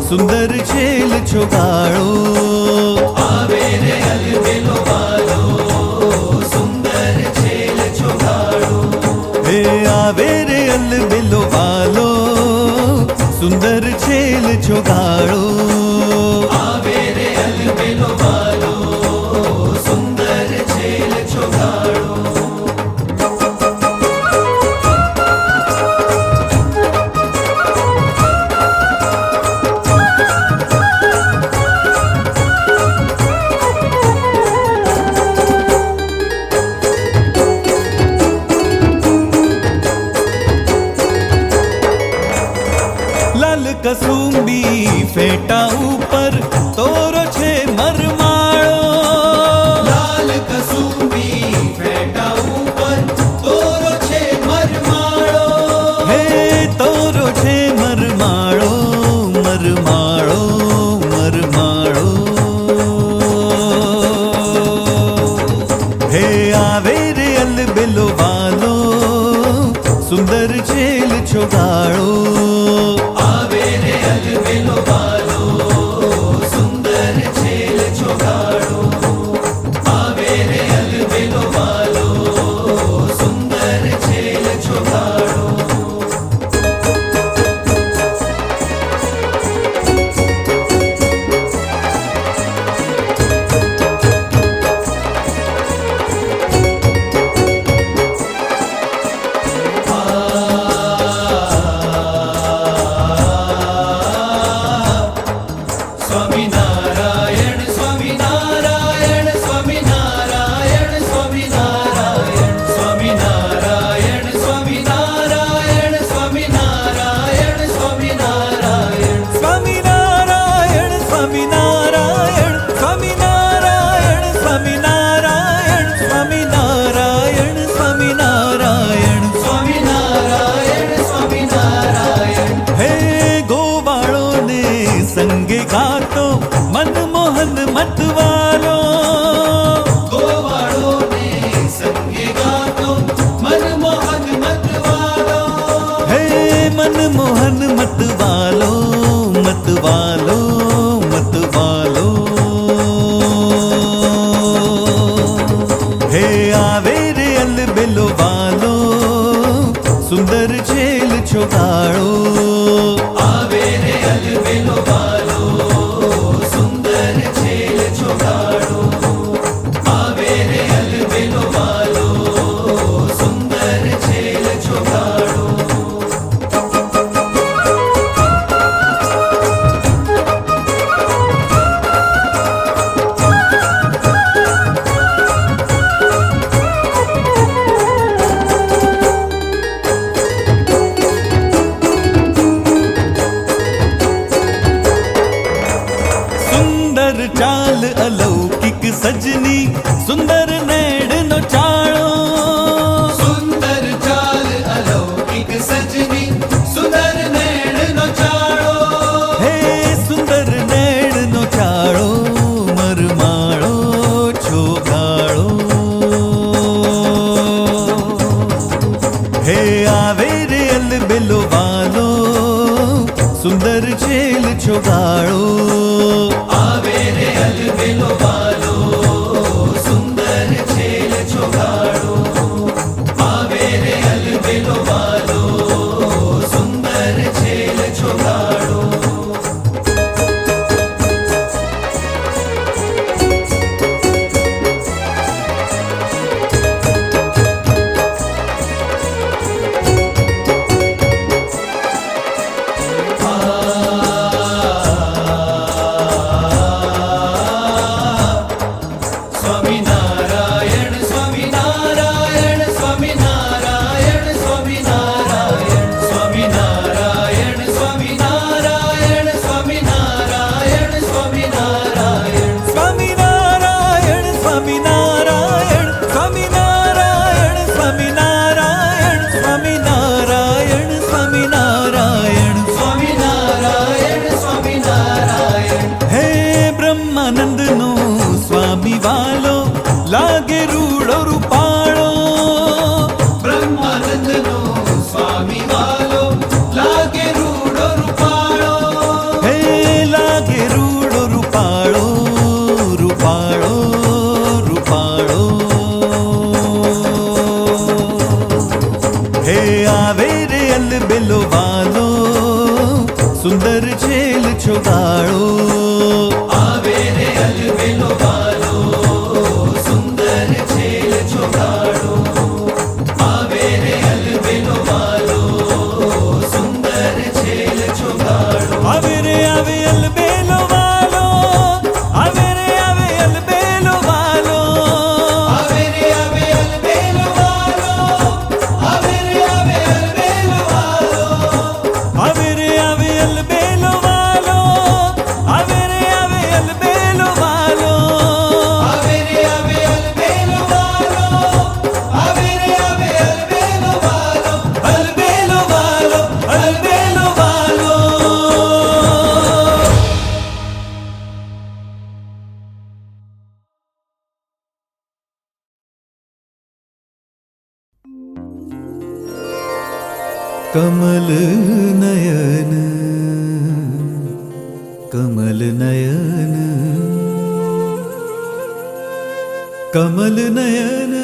સુંદર છેલ છોગાળો આવે રે અલબેલો વાલો સુંદર છેલ છોગાળો હે આવે રે અલબેલો વાલો સુંદર છેલ છોગાળો આવે રે અલબેલો વાલો સુંદર છેલ છોગાળો લાલ કસુંબી ફેટા ઉપર તોરો છે મરમાળો લાલ કસુંબી ફેટા ઉપર તોરો છે મરમાળો હે તોરો છે મરમાળો મરમાળો મરમાળો હે આવે રે અલબેલો વાલો સુંદર છેલ છોગાળો આવે રે અલબેલો વાલો સુંદર છેલ છોગાળો આવે રે અલબેલો વાલો સુંદર છેલ છોગાળો સ્વામિનારાયણ સ્વામિનારાયણ સ્વામિનારાયણ સ્વામિનારાયણ સ્વામિનારાયણ સ્વામિનારાયણ સ્વામિનારાયણ સ્વામિનારાયણ સ્વામિનારાયણ સ્વામિનારાયણ સ્વામિનારાયણ સ્વામિનારાયણ સ્વામિનારાયણ સ્વામિનારાયણ સ્વામિનારાયણ સ્વામિનારાયણ હે ગોવાળોને સંગે ગાતો મનમોહન મતવાલો ગોવાળોને સંગે ગાતો મનમોહન મતવાલો હે મનમોહન મતવાલો મતવાલો મતવાલો હે આવે રે અલબેલો વાલો સુંદર છેલ છોગાળો આવે રે અલબેલો વાલો સુંદર છેલ છોગાળો આવે રે અલબેલો વાલો સુંદર છેલ છોગાળો સુંદર ચાલ અલૌકિક સજની સુંદર નેડનો ચાળો સુંદર ચાલ અલૌકિક સજની સુંદર નેણનો ચાળો હે સુંદર નેડનો ચાળો મરમાળો છોગાળો હે આવે રે અલબેલો વાલો સુંદર છેલ છોગાળો આવે રે અલબેલો વાલો સુંદર છેલ છોગાળો આવે રે અલબેલો વાલો સુંદર છેલ છોગાળો સુંદર છેલ છોગાળો આવે રે અલબેલો વાલો સુંદર છેલ છોગાડો આવે રે અલબેલો વાલો સુંદર છેલ છોગાડો આવે રે આવે અલબેલો વાલો આવે રે આવે અલબેલો વાલો આવે રે આવે અલબેલો વાલો આવે રે આવે અલબેલો વાલો આવે રે આવે અલબેલો વાલો આવે રે આવે અલબેલો વાલો આવે રે આવે અલબેલો વાલો આવે રે આવે અલબેલો વાલો અલબેલો વાલો અલબેલો વાલો કમલ નયન કમલ નયન કમલ નયન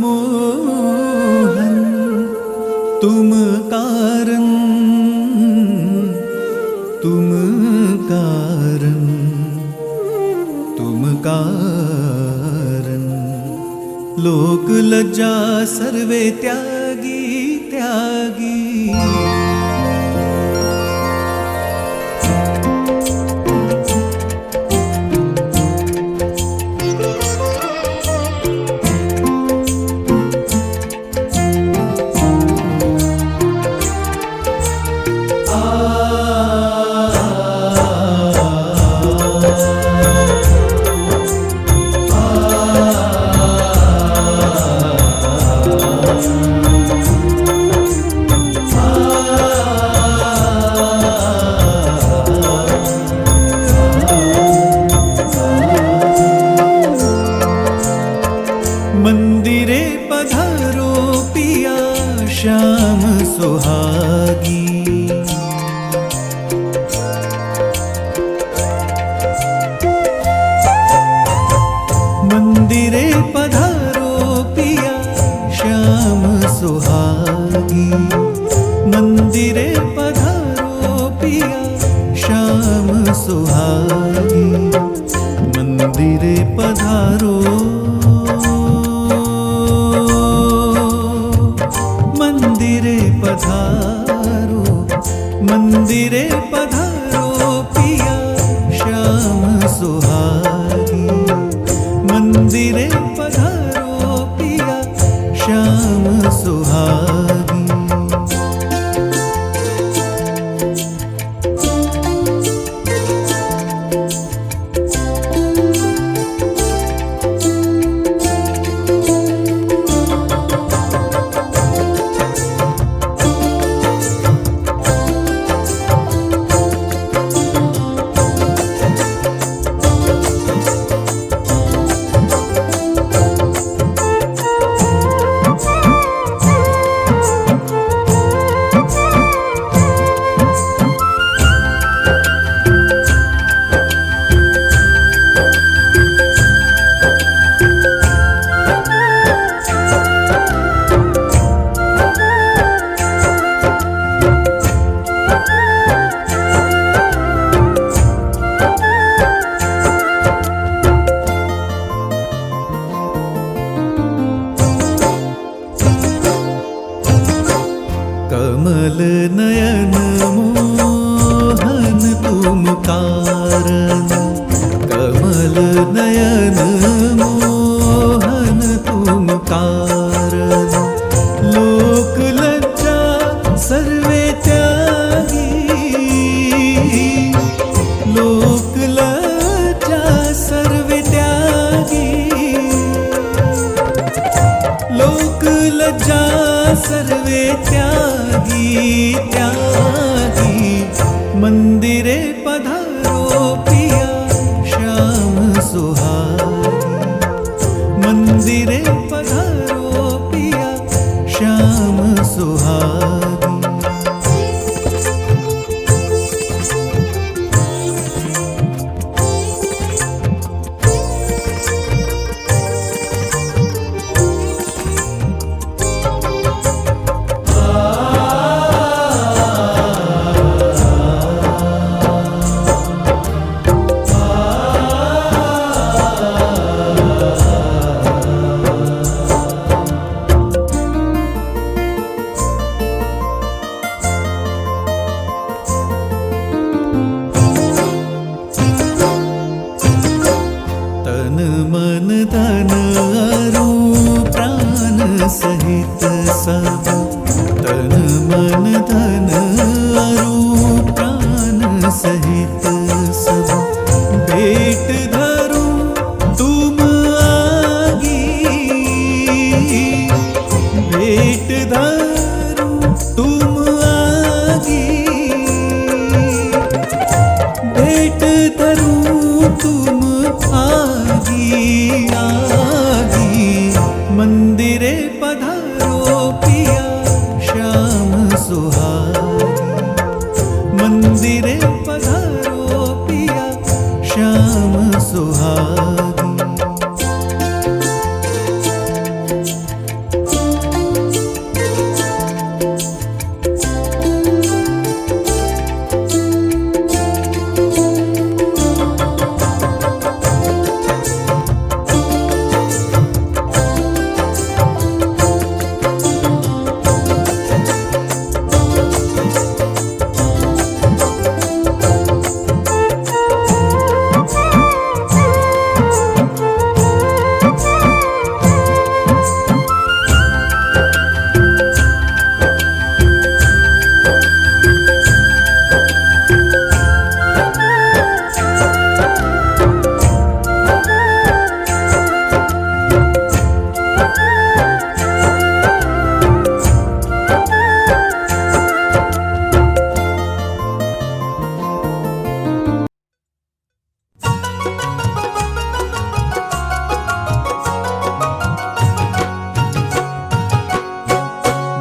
મોહન तुम कारण तुम कारण तुम कारण लोक लज्जा सर्वे त्यागी त्यागी मंदिरे पधारो पिया श्याम सुहागी मंदिरे पधारो पिया श्याम सुहागी मंदिरे पधारो पिया श्याम सुहागी मंदिरे पधारो मंदिरे पधारो मंदिरे पधारो पिया श्याम सुहागी मंदिरे पधारो पिया श्याम सुहागी कमल नयन मोहन तुम कारण कमल नयन मोहन तुम कारण लोक लज्जा सर्वे त्यागी लोक लज्जा सर्वे त्यागी लोक लज्जा सर्वे त्यागी त्यागी मंदिरे पधारो पिया श्याम सुहागी मंदिरे पधारो पिया श्याम सुहागी सहित सब भेंट धरूं तुम आगी, भेंट धरूं तुम आगी, भेंट धरूं तुम आगी आगी। मंदिरे पधारो पिया श्याम सुहागी, मंदिरे पधारो पिया श्याम सुहागी।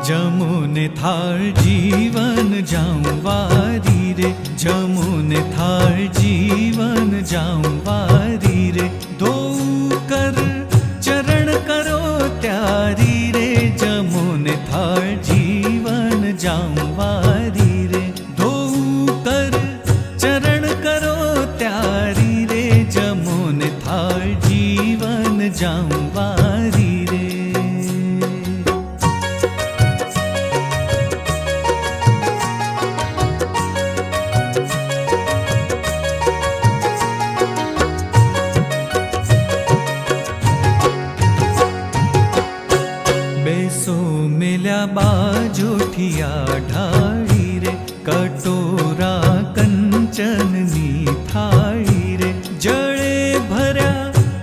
जमुने थाळ जीवन जाऊं वारी रे, जमुने थाळ जीवन जाऊं वारी रे। धोऊ कर चरण करो त्यारी रे, जमुने थाळ जीवन जाऊं वारी रे। धोऊ कर चरण करो त्यारी रे, जमुने थाळ जीवन जाऊं वारी रे। बेसो मिल्या बाजोठिया ढाळी रे, कटोरा कंचननी थाळी रे। जळे भऱ्या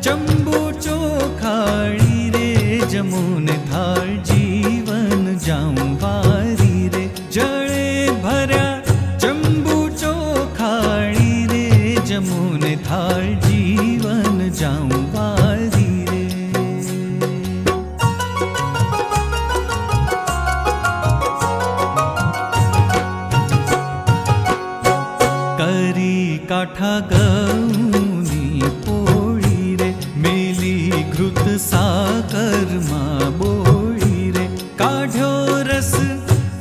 चंबू चोखाळी रे, जमुने थाळ जीवन जाऊं वारी रे। जळे भऱ्या चंबू चोखाळी रे, जमुने थाळ जीवन जाऊं वारी रे। करी काठा गौनी पोळी रे, मेली घृत साकर मा बोळी रे। काढ्यो रस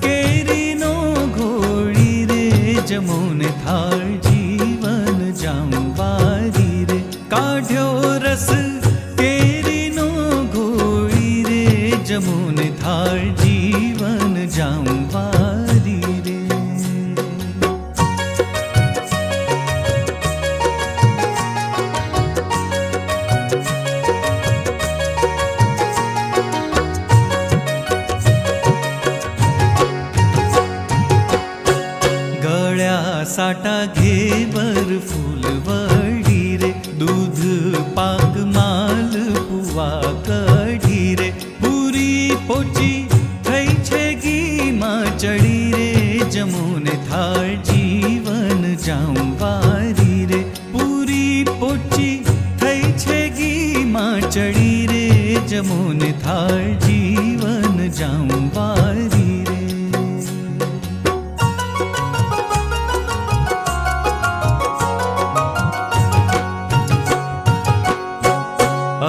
केरीनो घोळी रे, जमुने थाळ जीवन जाऊं वारी रे। काढ्यो रस केरीनो घोळी रे, जमुने थाळ जीवन जाऊं वारी रे। साठा घे बर फूलवडी रे, दूध पाक माल पुवा कढी रे। पुरी पोची થઈ છે ઘી માં ચડી રે, જमुने થાળ જીવન જાऊं વારી રે। પુરી પોચી થઈ છે ઘી માં ચડી રે, જमुने થાળ જીવન જાऊं વારી રે।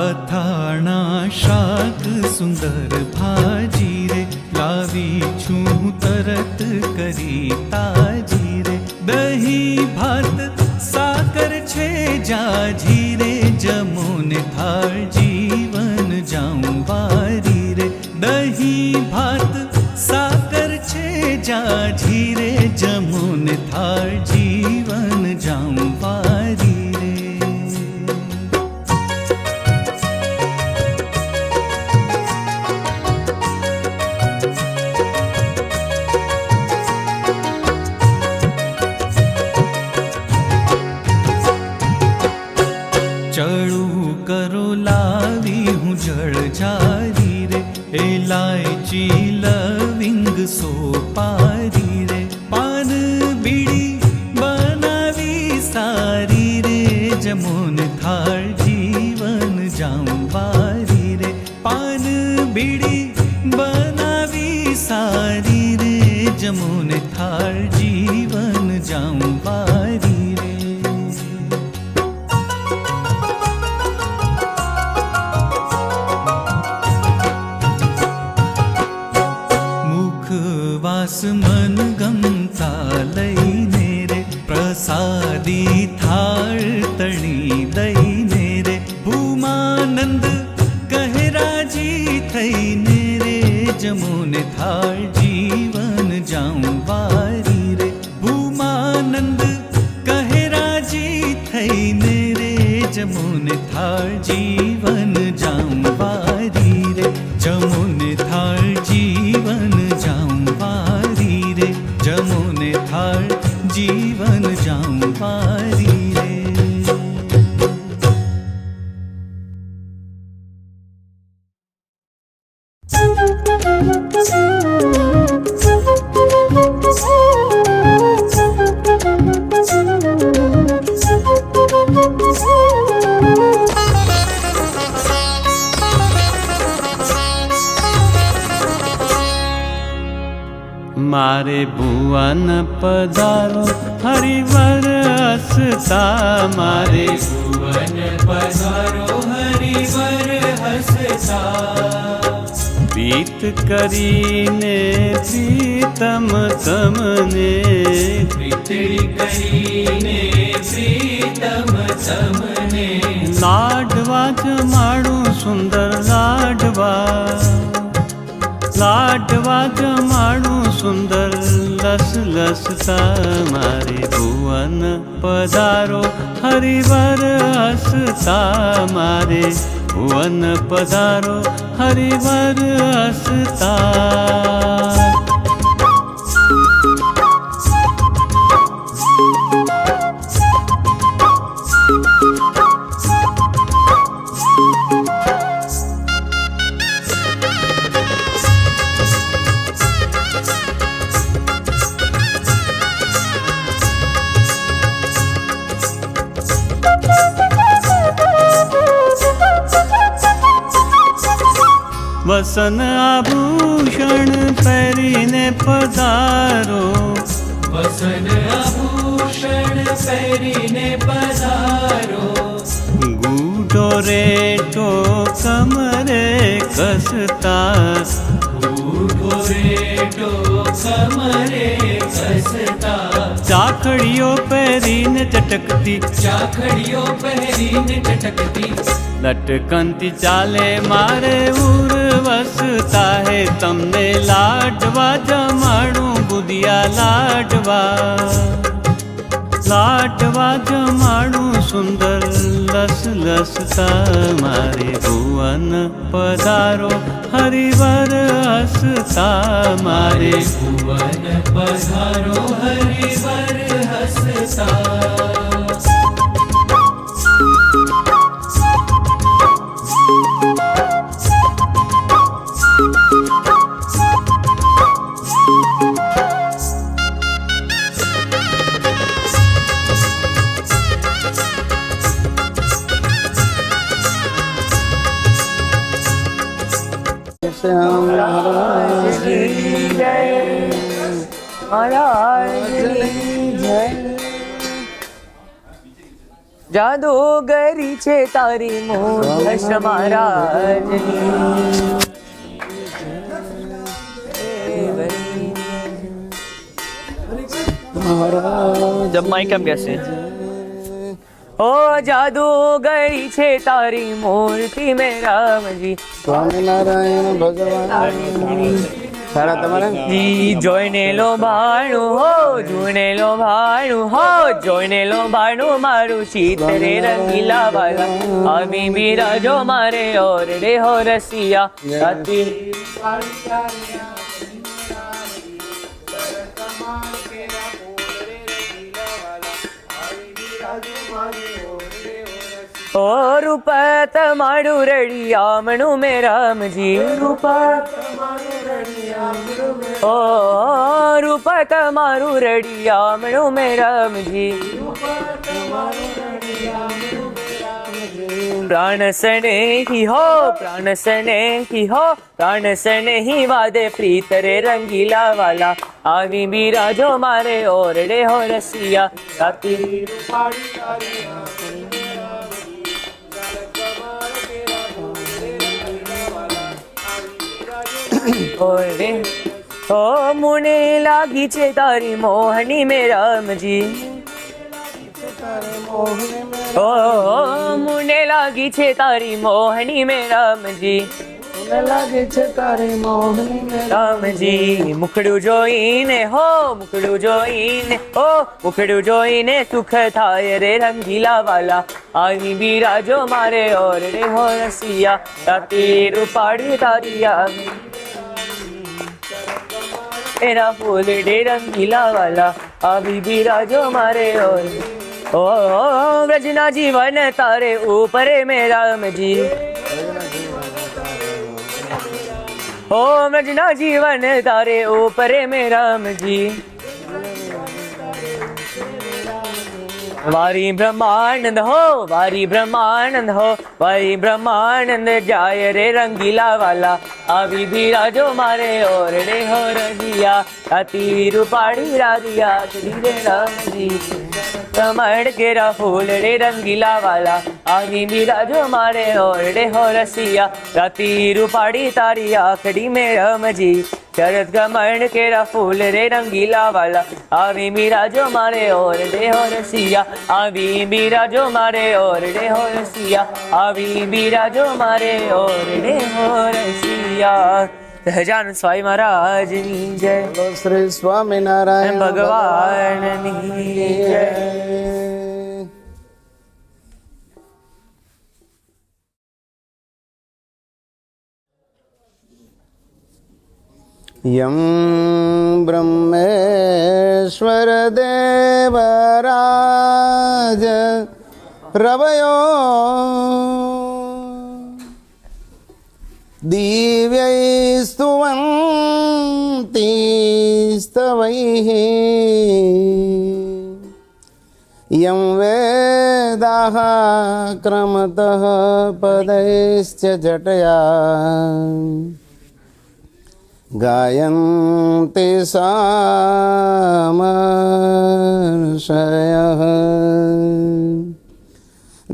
અથાણા શાક સુંદર ભાજી રે, લાવી છું તરત કરી તાજી રે। દહીં ભાત સાકર છે જાજી રે, જमुने થાળ જીવન જાऊं વારી રે। દહીં ભાત સાકર છે જાજી રે, જमुने થાળ જીવન જાऊं વારી રે। કાચી લવિંગ સોપારી રે પાન બીડી બનાવી સારી રે જમુન થાળ જીવન જાંવારી રે પાન બીડી બનાવી સારી રે જમુન થાળ જીવન જાંવારી રે મુખવાસ મન ગમતા લઈને રે પ્રસાદી થાળ તણી દઈને રે ભૂમાનંદ કહેરાજી થઈને રે જમુને થાળ જીવન જાંવારી રે ભૂમાનંદ કહેરાજી થઈને રે જમુને થાળ જીવન જાંવારી રે જમુને થાળ જીવન જાંવારી રે જમુને થાળ જીવન જાંવારી રે મારે ભુવન પધારો હરિવર હસતા મારે ભુવન પધારો હરિવર હસતા પ્રીત કરીને પ્રીતમ તમને પ્રીતળી કરીને પ્રીતમ તમને લાડવા જમાડું સુંદર લાડવા લાડવા જમાડું સુંદર લસ લસતા મારે ભુવન પધારો હરિવર હસતા મારે ભુવન પધારો હરિવર હસતા વસન આભૂષણ પહેરીને પધારો વસન આભૂષણ પહેરીને પધારો ગૂઢો રેટો કમરે કસતા ઉઠો રેટો કમરે કસતા ચાખડીઓ પહેરીને ચટકતી ચાખડીઓ પહેરીને ચટકતી લટકંતી ચાલે મારે ઉર્વસતા હે તમને લાડવા જમાડું બુદિયા લાડવા લાડવા જમાડું સુંદર લસ લસતા મારે ભુવન પધારો હરિવર હસતા મારે ભુવન પધારો હરિવર હસતા જાદુગરી છે તારી મોઢ મહારાજની जब माइक हम कैसे ओ जादूगरी छे तारी मूर्ति में रामजी સ્વામિનારાયણ ભગવાન સારા તમારે જી જોઈને લો ભાણું હો જોઈને લો ભાણું હો જોઈને લો ભાણું મારું શીતરે રંગીલા વાલા અમી બિરાજો મારે ઓરડે હો રસિયા રાતી ओ रूपत माडू रड़ी आमणु में राम जी रूपत माडू रड़ी ઓ રૂપ તમારું રડિયામણું મેં રામજી પ્રાણ સ્નેહી હો પ્રાણ સ્નેહી હો પ્રાણ સ્નેહી વાદે પ્રીત રે રંગીલા વાલા આવી બિરાજો મારે ઓરડે હો રસિયા સાથી ઓરડે ઓ મુને લાગી છે તારી મોહની મેં રામજી ઓ મુને લાગી છે તારી મોહની મેં રામજી લાગે છે તારી મોહની રામજી મુખડું જોઈને હો મુખડું જોઈને હો મુખડું જોઈને સુખ થાય રે રંગીલા વાલા આવી બિરાજો મારે ઓરડે હો રસિયા તાતી રૂપાડી તારી આવી એના ફૂલ ડે રંગીલા વાલા આવી બિરાજો મારે ઓરડે ઓ વ્રજના જીવન તારે ઉપરે મેં રામજી ઓ વ્રજના જીવન તારે ઉપરે મેં રામજી વારી બ્રહ્માનંદ હો વારી બ્રહ્માનંદ હો વારી બ્રહ્માનંદ જાય રે રંગીલા વાલા આવી બિરાજો મારે ઓરડે હો રજિયા તાતી રૂપાડી રાધિયા શ્રી રે રામજી કમળ કેરા ફૂલ રે રંગીલા વાલા આવી બિરાજો મારે ઓરડે હો રસિયા તાતી રૂપાડી તારી આખડી મેં રામજી શરદ કમળ કેરા ફૂલ રે રંગીલા વાલા આવી બિરાજો મારે ઓરડે હો રસિયા આવી બિરાજો મારે ઓરડે હો રસિયા આવી બિરાજો મારે ઓરડે હો રસિયા સહજાનંદ સ્વામી મહારાજની જય શ્રી સ્વામિનારાયણ ભગવાનની જય યમ બ્રહ્મેશ્વર દેવરાજ રવયો દિવ્યૈ સ્તુવંતી સ્તવૈઃ યં વેદાઃ ક્રમતઃ પદૈશ્ચ જટયા ગાયન્તિ સામર્ષયઃ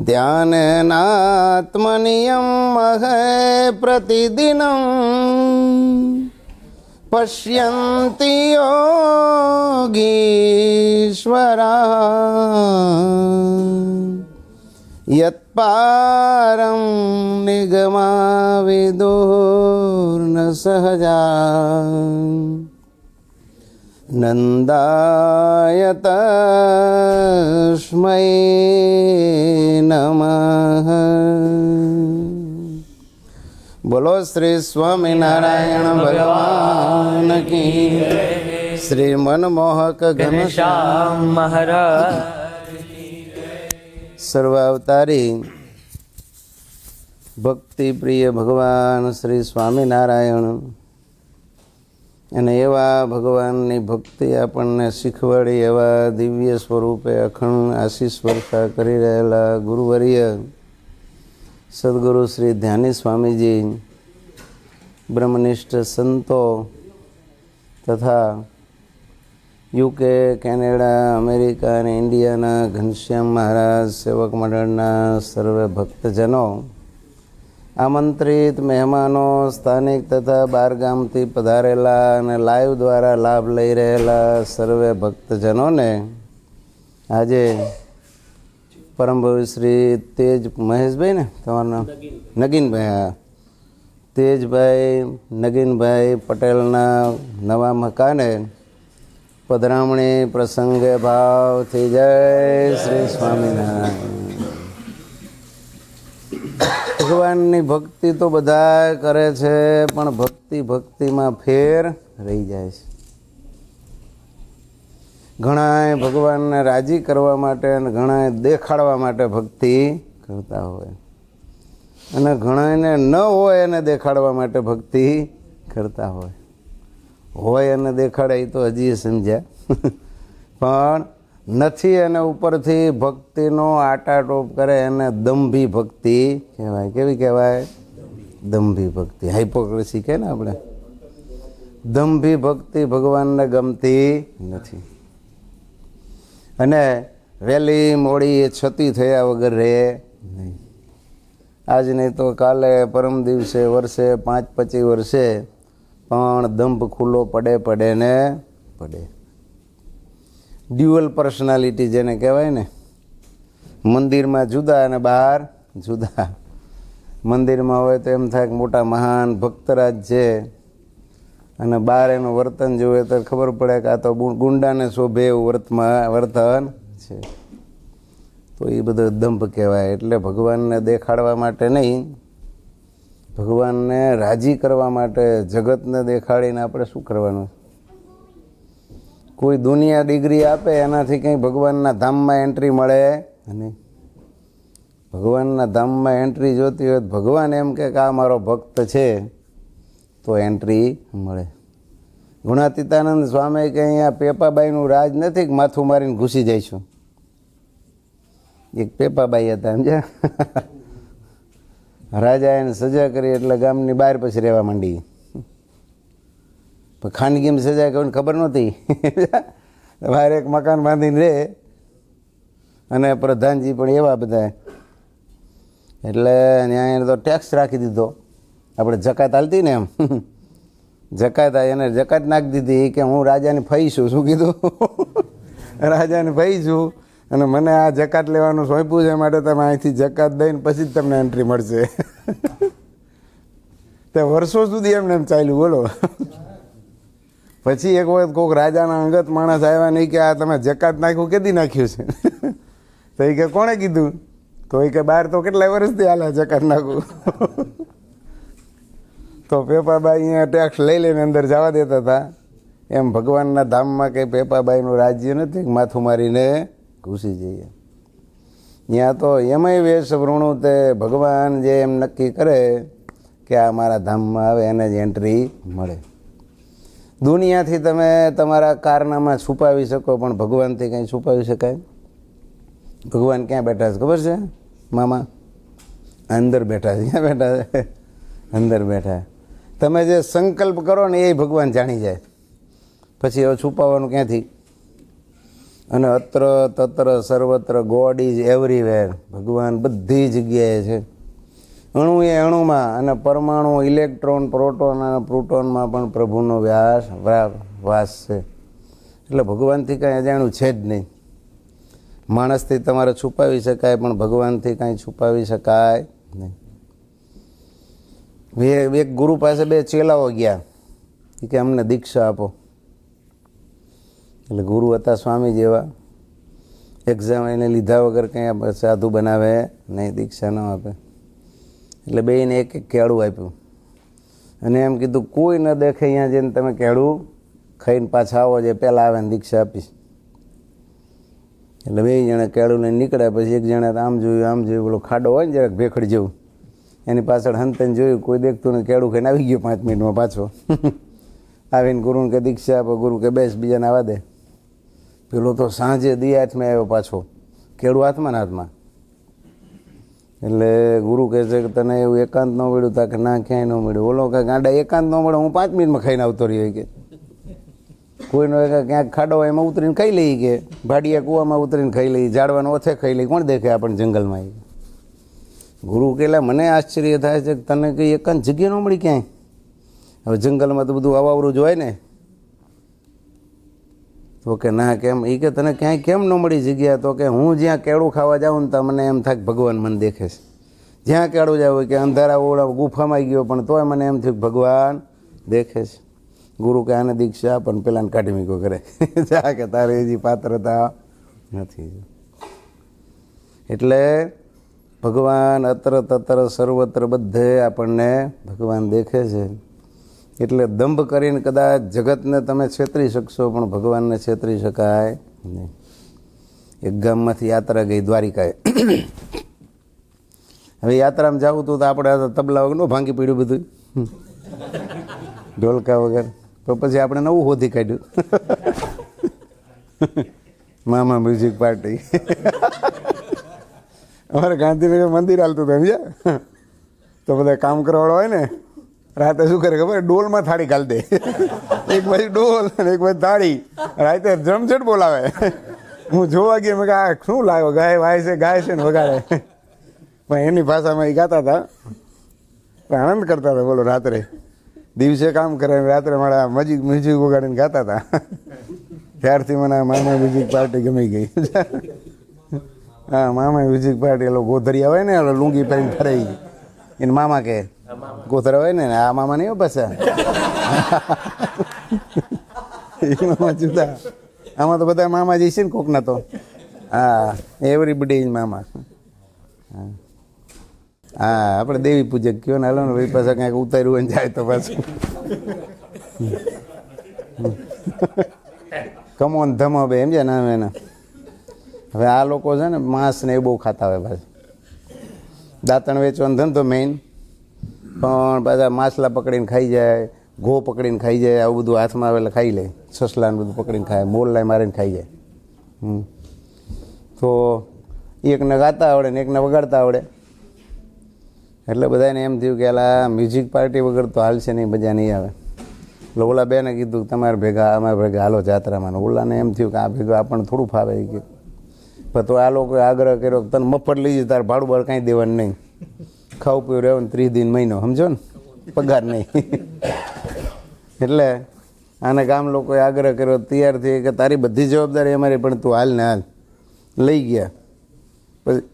ધ્યાનેનાત્મનિયમ મહે પ્રતિદિનમ પશ્યન્તિ યોગીશ્વરાઃ યત્પારં નિગમા વિદુર્ન સહજા નંદાય તસ્મૈ નમઃ. બોલો શ્રી સ્વામિનારાયણ ભગવાન કી શ્રી મનમોહક ઘનશ્યામ મહારાજ સર્વાવતારી ભક્તિ પ્રિય ભગવાન શ્રી સ્વામિનારાયણ અને એવા ભગવાનની ભક્તિ આપણને શીખવાડી એવા દિવ્ય સ્વરૂપે અખંડ આશીષ વર્ષા કરી રહેલા ગુરુવર્ય સદગુરુ શ્રી ધ્યાની સ્વામીજી, બ્રહ્મનિષ્ઠ સંતો તથા યુકે, કેનેડા, અમેરિકા અને ઇન્ડિયાના ઘનશ્યામ મહારાજ સેવક મંડળના સર્વે ભક્તજનો, આમંત્રિત મહેમાનો, સ્થાનિક તથા બહારગામથી પધારેલા અને લાઈવ દ્વારા લાભ લઈ રહેલા સર્વે ભક્તજનોને આજે પરમભવી શ્રી તેજ મહેશભાઈ ને તમારું નામ નગીનભાઈ, હા, તેજભાઈ નગીનભાઈ પટેલના નવા મકાને પધરામણી પ્રસંગે ભાવથી જય શ્રી સ્વામિનારાયણ. ભગવાનની ભક્તિ તો બધા કરે છે, પણ ભક્તિમાં ફેર રહી જાય છે. ઘણાએ ભગવાનને રાજી કરવા માટે અને ઘણાએ દેખાડવા માટે ભક્તિ કરતા હોય, અને ઘણાને ન હોય એને દેખાડવા માટે ભક્તિ કરતા હોય. હોય અને દેખાડે એ તો હજી સમજ્યા, પણ નથી અને ઉપરથી ભક્તિનો આટાટોપ કરે એને દંભી ભક્તિ કહેવાય. કેવી કહેવાય? દંભી ભક્તિ. હાઇપોક્રેસી કહે ને આપણે. દંભી ભક્તિ ભગવાનને ગમતી નથી. અને વહેલી મોડી એ છતી થયા વગર રહે નહીં. આજ નહીં તો કાલે, પરમ દિવસે, વર્ષે, 5-25 વર્ષે, પણ દંભ ખુલ્લો પડે ને પડે. ડ્યુઅલ પર્સનાલિટી જેને કહેવાય ને, મંદિરમાં જુદા અને બહાર જુદા. મંદિરમાં હોય તો એમ થાય કે મોટા મહાન ભક્તરાજ છે, અને બહાર એનું વર્તન જોવે તો ખબર પડે કે આ તો ગુંડાને શોભે એવું વર્તન છે. તો એ બધો દંભ કહેવાય. એટલે ભગવાનને દેખાડવા માટે નહીં, ભગવાનને રાજી કરવા માટે જગતને દેખાડીને આપણે શું કરવાનું? કોઈ દુનિયા ડિગ્રી આપે એનાથી કંઈ ભગવાનના ધામમાં એન્ટ્રી મળે નહીં. ભગવાનના ધામમાં એન્ટ્રી જોતી હોય તો ભગવાન એમ કે આ મારો ભક્ત છે તો એન્ટ્રી મળે. ગુણાતીતાનંદ સ્વામી કે અહીંયા પેપાબાઈનું રાજ નથી કે માથું મારીને ઘૂસી જઈશું. એક પેપાબાઈ હતા સમજ્યા, રાજા એને સજા કરી એટલે ગામની બહાર પછી રહેવા માંડી. પણ ખાનગીમાં સજા કરીને ખબર નહોતી, બહાર એક મકાન બાંધીને રહે, અને પ્રધાનજી પણ એવા બધા. એટલે ત્યાં તો ટેક્સ રાખી દીધો. આપણે જકાત હાલતી ને એમ, જકાત એને જકાત નાખી દીધી કે હું રાજાની ફઈ છું. શું કીધું? રાજાની ફઈ છું અને મને આ જકાત લેવાનું સોંપ્યું છે, માટે તમે અહીંથી જકાત દઈને પછી જ તમને એન્ટ્રી મળશે. તે વર્ષો સુધી એમને એમ ચાલ્યું. બોલો. પછી એક વખત કોઈક રાજાના અંગત માણસ આવ્યા નહીં કે આ તમે જકાત નાખ્યું, કેદી નાખ્યું છે? તો એ કે કોણે કીધું? તો એ કે બહાર તો કેટલાય વર્ષથી હાલે જકાત નાખું. તો પેપાબાઈ અહીંયા ટેક્સ લઈ લઈને અંદર જવા દેતા હતા. એમ ભગવાનના ધામમાં કંઈ પેપાબાઈનું રાજ્ય નથી માથું મારીને ઘૂસી જઈએ. ત્યાં તો એમાંય વેશ વૃણું તે ભગવાન જે એમ નક્કી કરે કે આ મારા ધામમાં આવે એને જ એન્ટ્રી મળે. દુનિયાથી તમે તમારા કારનામાં છુપાવી શકો, પણ ભગવાનથી કંઈ છુપાવી શકાય? ભગવાન ક્યાં બેઠા છે ખબર છે મામા? અંદર બેઠા છે. ક્યાં બેઠા છે? અંદર બેઠા. તમે જે સંકલ્પ કરો ને એ ભગવાન જાણી જાય. પછી હવે છુપાવવાનું ક્યાંથી? અને અત્ર તત્ર સર્વત્ર ગોડ ઇઝ એવરીવેર. ભગવાન બધી જગ્યાએ છે. અણુ એ અણુમાં, અને પરમાણુ, ઇલેક્ટ્રોન, પ્રોટોન અને પ્લુટોનમાં પણ પ્રભુનો વાસ છે. એટલે ભગવાનથી કાંઈ અજાણ્યું છે જ નહીં. માણસથી તમારે છુપાવી શકાય, પણ ભગવાનથી કાંઈ છુપાવી શકાય નહીં. એક ગુરુ પાસે બે ચેલાઓ ગયા કે અમને દીક્ષા આપો. એટલે ગુરુ હતા સ્વામી જેવા, એક્ઝામ એને લીધા વગર કંઈ સાધુ બનાવે નહીં, દીક્ષા ન આપે. એટલે બેને એક એક કેળું આપ્યું અને એમ કીધું કોઈ ન દેખે અહીંયા જઈને તમે કેળું ખાઈને પાછા આવો, જે પહેલાં આવે ને દીક્ષા આપીશ. એટલે બે જણા કેળું લઈને નીકળ્યા. પછી એક જણા આમ જોયું, પેલો ખાડો હોય ને જરાક ભેખડ જેવું, એની પાછળ હંતને જોયું, કોઈ દેખતું ને કેળું ખાઈને આવી ગયો 5 મિનિટમાં પાછો. આવીને ગુરુને કે દીક્ષા આપો. ગુરુ કે બેસ, બીજાને આવવા દે. પેલો તો સાંજે દી હાથમાં આવ્યો પાછો, કેળું હાથમાં ને હાથમાં. એટલે ગુરુ કહે છે કે તને એવું એકાંત ન મળ્યું? તા કે ના, ક્યાંય ન મળ્યું. ઓલો કે ગાંડા એકાંત ન મળે, હું 5 મિનિટમાં ખાઈને આવતો રહ્યો. કે કોઈનો ક્યાંક ખાડો હોય એમાં ઉતરીને ખાઈ લઈ, કે ભાડિયા કૂવામાં ઉતરીને ખાઈ લઈ, ઝાડવાનો ઓથે ખાઈ લઈ, કોણ દેખે આપણને જંગલમાં? ગુરુ કહેલા મને આશ્ચર્ય થાય છે કે તને કંઈ એકાંત જગ્યા ન મળી ક્યાંય. હવે જંગલમાં તો બધું અવાવરું જ હોય ને. તો કે ના, કેમ? એ કે તને ક્યાંય કેમ ન મળી જગ્યા? તો કે હું જ્યાં કેળું ખાવા જાઉં ને તો મને એમ થાય કે ભગવાન મને દેખે છે. જ્યાં કેળું જાવ કે અંધારા ઓળા ગુફામાં ગયો, પણ તોય મને એમ થયું કે ભગવાન દેખે છે. ગુરુ કે આને દીક્ષા પણ પેલાને કાઢી મૂકો કરે. જા કે તારે હજી પાત્રતા નથી. એટલે ભગવાન અત્ર તત્ર સર્વત્ર બધે આપણને ભગવાન દેખે છે. એટલે દંભ કરીને કદાચ જગતને તમે છેતરી શકશો, પણ ભગવાનને છેતરી શકાય નહીં. એક ગામમાંથી યાત્રા ગઈ દ્વારિકાએ. હવે યાત્રામાં જવું હતું તો આપણે તબલા વગર ન ભાંગી પડ્યું બધું, ઢોલકા વગર. તો પછી આપણે નવું શોધી કાઢ્યું મામા મ્યુઝિક પાર્ટી. અમારે ગાંધીનગર મંદિર હાલતું હતું સમજ્યા. તો બધા કામ કરવાવાળો હોય ને રાતે શું કરે ખબર, ડોલમાં થાળી ઘાલ દે. એક બાજુ ડોલ અને એક બાજુ થાળી. રાતે જમઝટ બોલાવે. હું જોવા ગયો, મેં કહ્યું આ શું લાગ્યો, ગાય વાય છે, ગાય છે ને વગાડે. પણ એની ભાષામાં એ ગાતા હતા, પણ આનંદ કરતા હતા. બોલો, રાત્રે દિવસે કામ કરે, રાત્રે મારા મ્યુઝિક વગાડીને ગાતા હતા. ત્યારથી મને મામા મ્યુઝિક પાર્ટી ગમી ગઈ. હા, મામા મ્યુઝિક પાર્ટી. એલો ગોધરિયા હોય ને, એલો લુંગી પહેરીને ફરાઈ ગઈ. એને મામા કે ગોધરા હોય ને, આ મામા નહીં હોય પાછા. એ મામા જુદા. આમાં તો બધા મામા જઈશે ને કોકના તો. હા, એવરીબડી મામા. હા, આપણે દેવી પૂજક કયો ને, હાલો ને ભાઈ, પાછા ક્યાંક ઉતાર્યું હોય ને જાય તો પાછું કમોન ધમો બે એમ છે નામ એના. હવે આ લોકો છે ને માંસ ને એ બહુ ખાતા હોય પાછું. દાંતણ વેચવાનો ધંધો મેઇન, પણ પાછા માછલા પકડીને ખાઈ જાય, ઘો પકડીને ખાઈ જાય, આવું બધું હાથમાં આવેલા ખાઈ લે. સસલાને બધું પકડીને ખાય, મોરલાય મારીને ખાઈ જાય. તો એકને ગાતા આવડે ને એકને વગાડતા આવડે. એટલે બધાને એમ થયું કે આ મ્યુઝિક પાર્ટી વગર તો હાલશે નહીં, મજા નહીં આવે. એટલે ઓલા બેને કીધું તમારે ભેગા અમારે ભેગા હાલો જાત્રામાં. ઓલાને એમ થયું કે આ ભેગું આપણને થોડું ફાવે કે. પણ તો આ લોકોએ આગ્રહ કર્યો તને મફત લઈ જાય, તારે ભાડું બાળ કાંઈ દેવાનું નહીં, ખાવું પીવું રહેવાનું 30 દિન મહિનો, સમજો ને, પગાર નહીં. એટલે આને ગામ લોકોએ આગ્રહ કર્યો, તૈયાર થઈ કે તારી બધી જવાબદારી અમારી, પણ તું હાલ ને હાલ. લઈ ગયા. પછી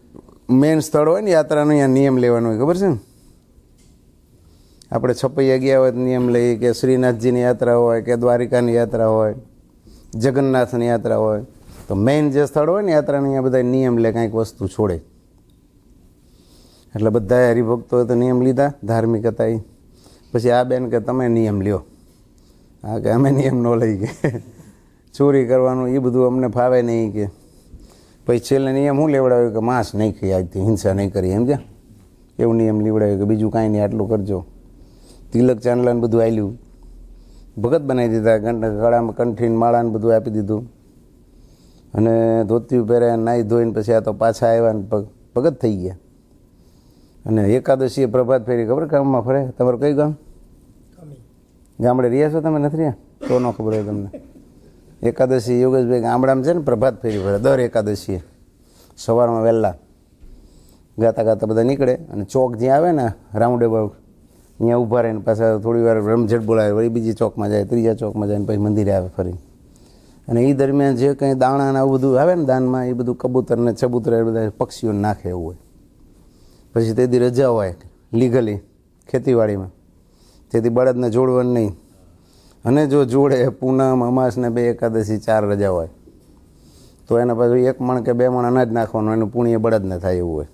મેન સ્થળ હોય ને યાત્રાનો, અહીંયા નિયમ લેવાનો હોય, ખબર છે ને. આપણે છપૈયા ગયા હોય તો નિયમ લઈએ કે શ્રીનાથજીની યાત્રા હોય કે દ્વારિકાની યાત્રા હોય, જગન્નાથની યાત્રા હોય, તો મેઇન જે સ્થળ હોય ને યાત્રાની, અહીંયા બધા નિયમ લે, કાંઈક વસ્તુ છોડે. એટલે બધાએ હરિભક્તોએ તો નિયમ લીધા, ધાર્મિક હતા એ. પછી આ બેન કે તમે નિયમ લ્યો. હા કે અમે નિયમ ન લઈ કે ચોરી કરવાનું એ બધું અમને ફાવે નહીં કે. પછી છેલ્લે નિયમ શું લેવડાવ્યું કે માંસ નહીં ખાઈ, આજથી હિંસા નહીં કરી, એમ છે એવું નિયમ લેવડાવ્યું કે બીજું કાંઈ નહીં, આટલું કરજો. તિલક ચાંદલાને બધું આલ્યું, ભગત બનાવી દીધા, ગળામાં કંઠીને માળાને બધું આપી દીધું. અને ધોતિયું પહેર્યા, નાહી ધોઈને પછી આ તો પાછા આવ્યા ને ભગત થઈ ગયા. અને એકાદશીએ પ્રભાત ફેરી, ખબર ગામમાં ફરે? તમારું કયું ગામ? ગામડે રહ્યા છો તમે? નથી રહ્યા તો ન ખબર હોય તમને. એકાદશી યોગેશભાઈ ગામડામાં છે ને પ્રભાત ફેરી ફરે દર એકાદશીએ. સવારમાં વહેલા ગાતા ગાતા બધા નીકળે અને ચોક જ્યાં આવે ને રાઉન્ડ એબાઉટ, અહીંયા ઊભા રહીને પાછા થોડી વાર રમઝટ બોલાવે, વળી બીજી ચોકમાં જાય, ત્રીજા ચોકમાં જાય, પછી મંદિરે આવે ફરી. અને એ દરમિયાન જે કંઈ દાણા ને આવું બધું આવે ને દાનમાં, એ બધું કબૂતર ને ચબૂતર એ બધા પક્ષીઓને નાખે એવું હોય. પછી તેથી રજા હોય લીગલી ખેતીવાડીમાં, તેથી બળદને જોડવાનું નહીં. અને જો જોડે પૂનમ, અમાસ ને 2 એકાદશી 4 રજા હોય તો એના પાછું 1 મણ કે 2 મણ અનાજ નાખવાનું, એનું પુણ્ય બળદને થાય એવું હોય.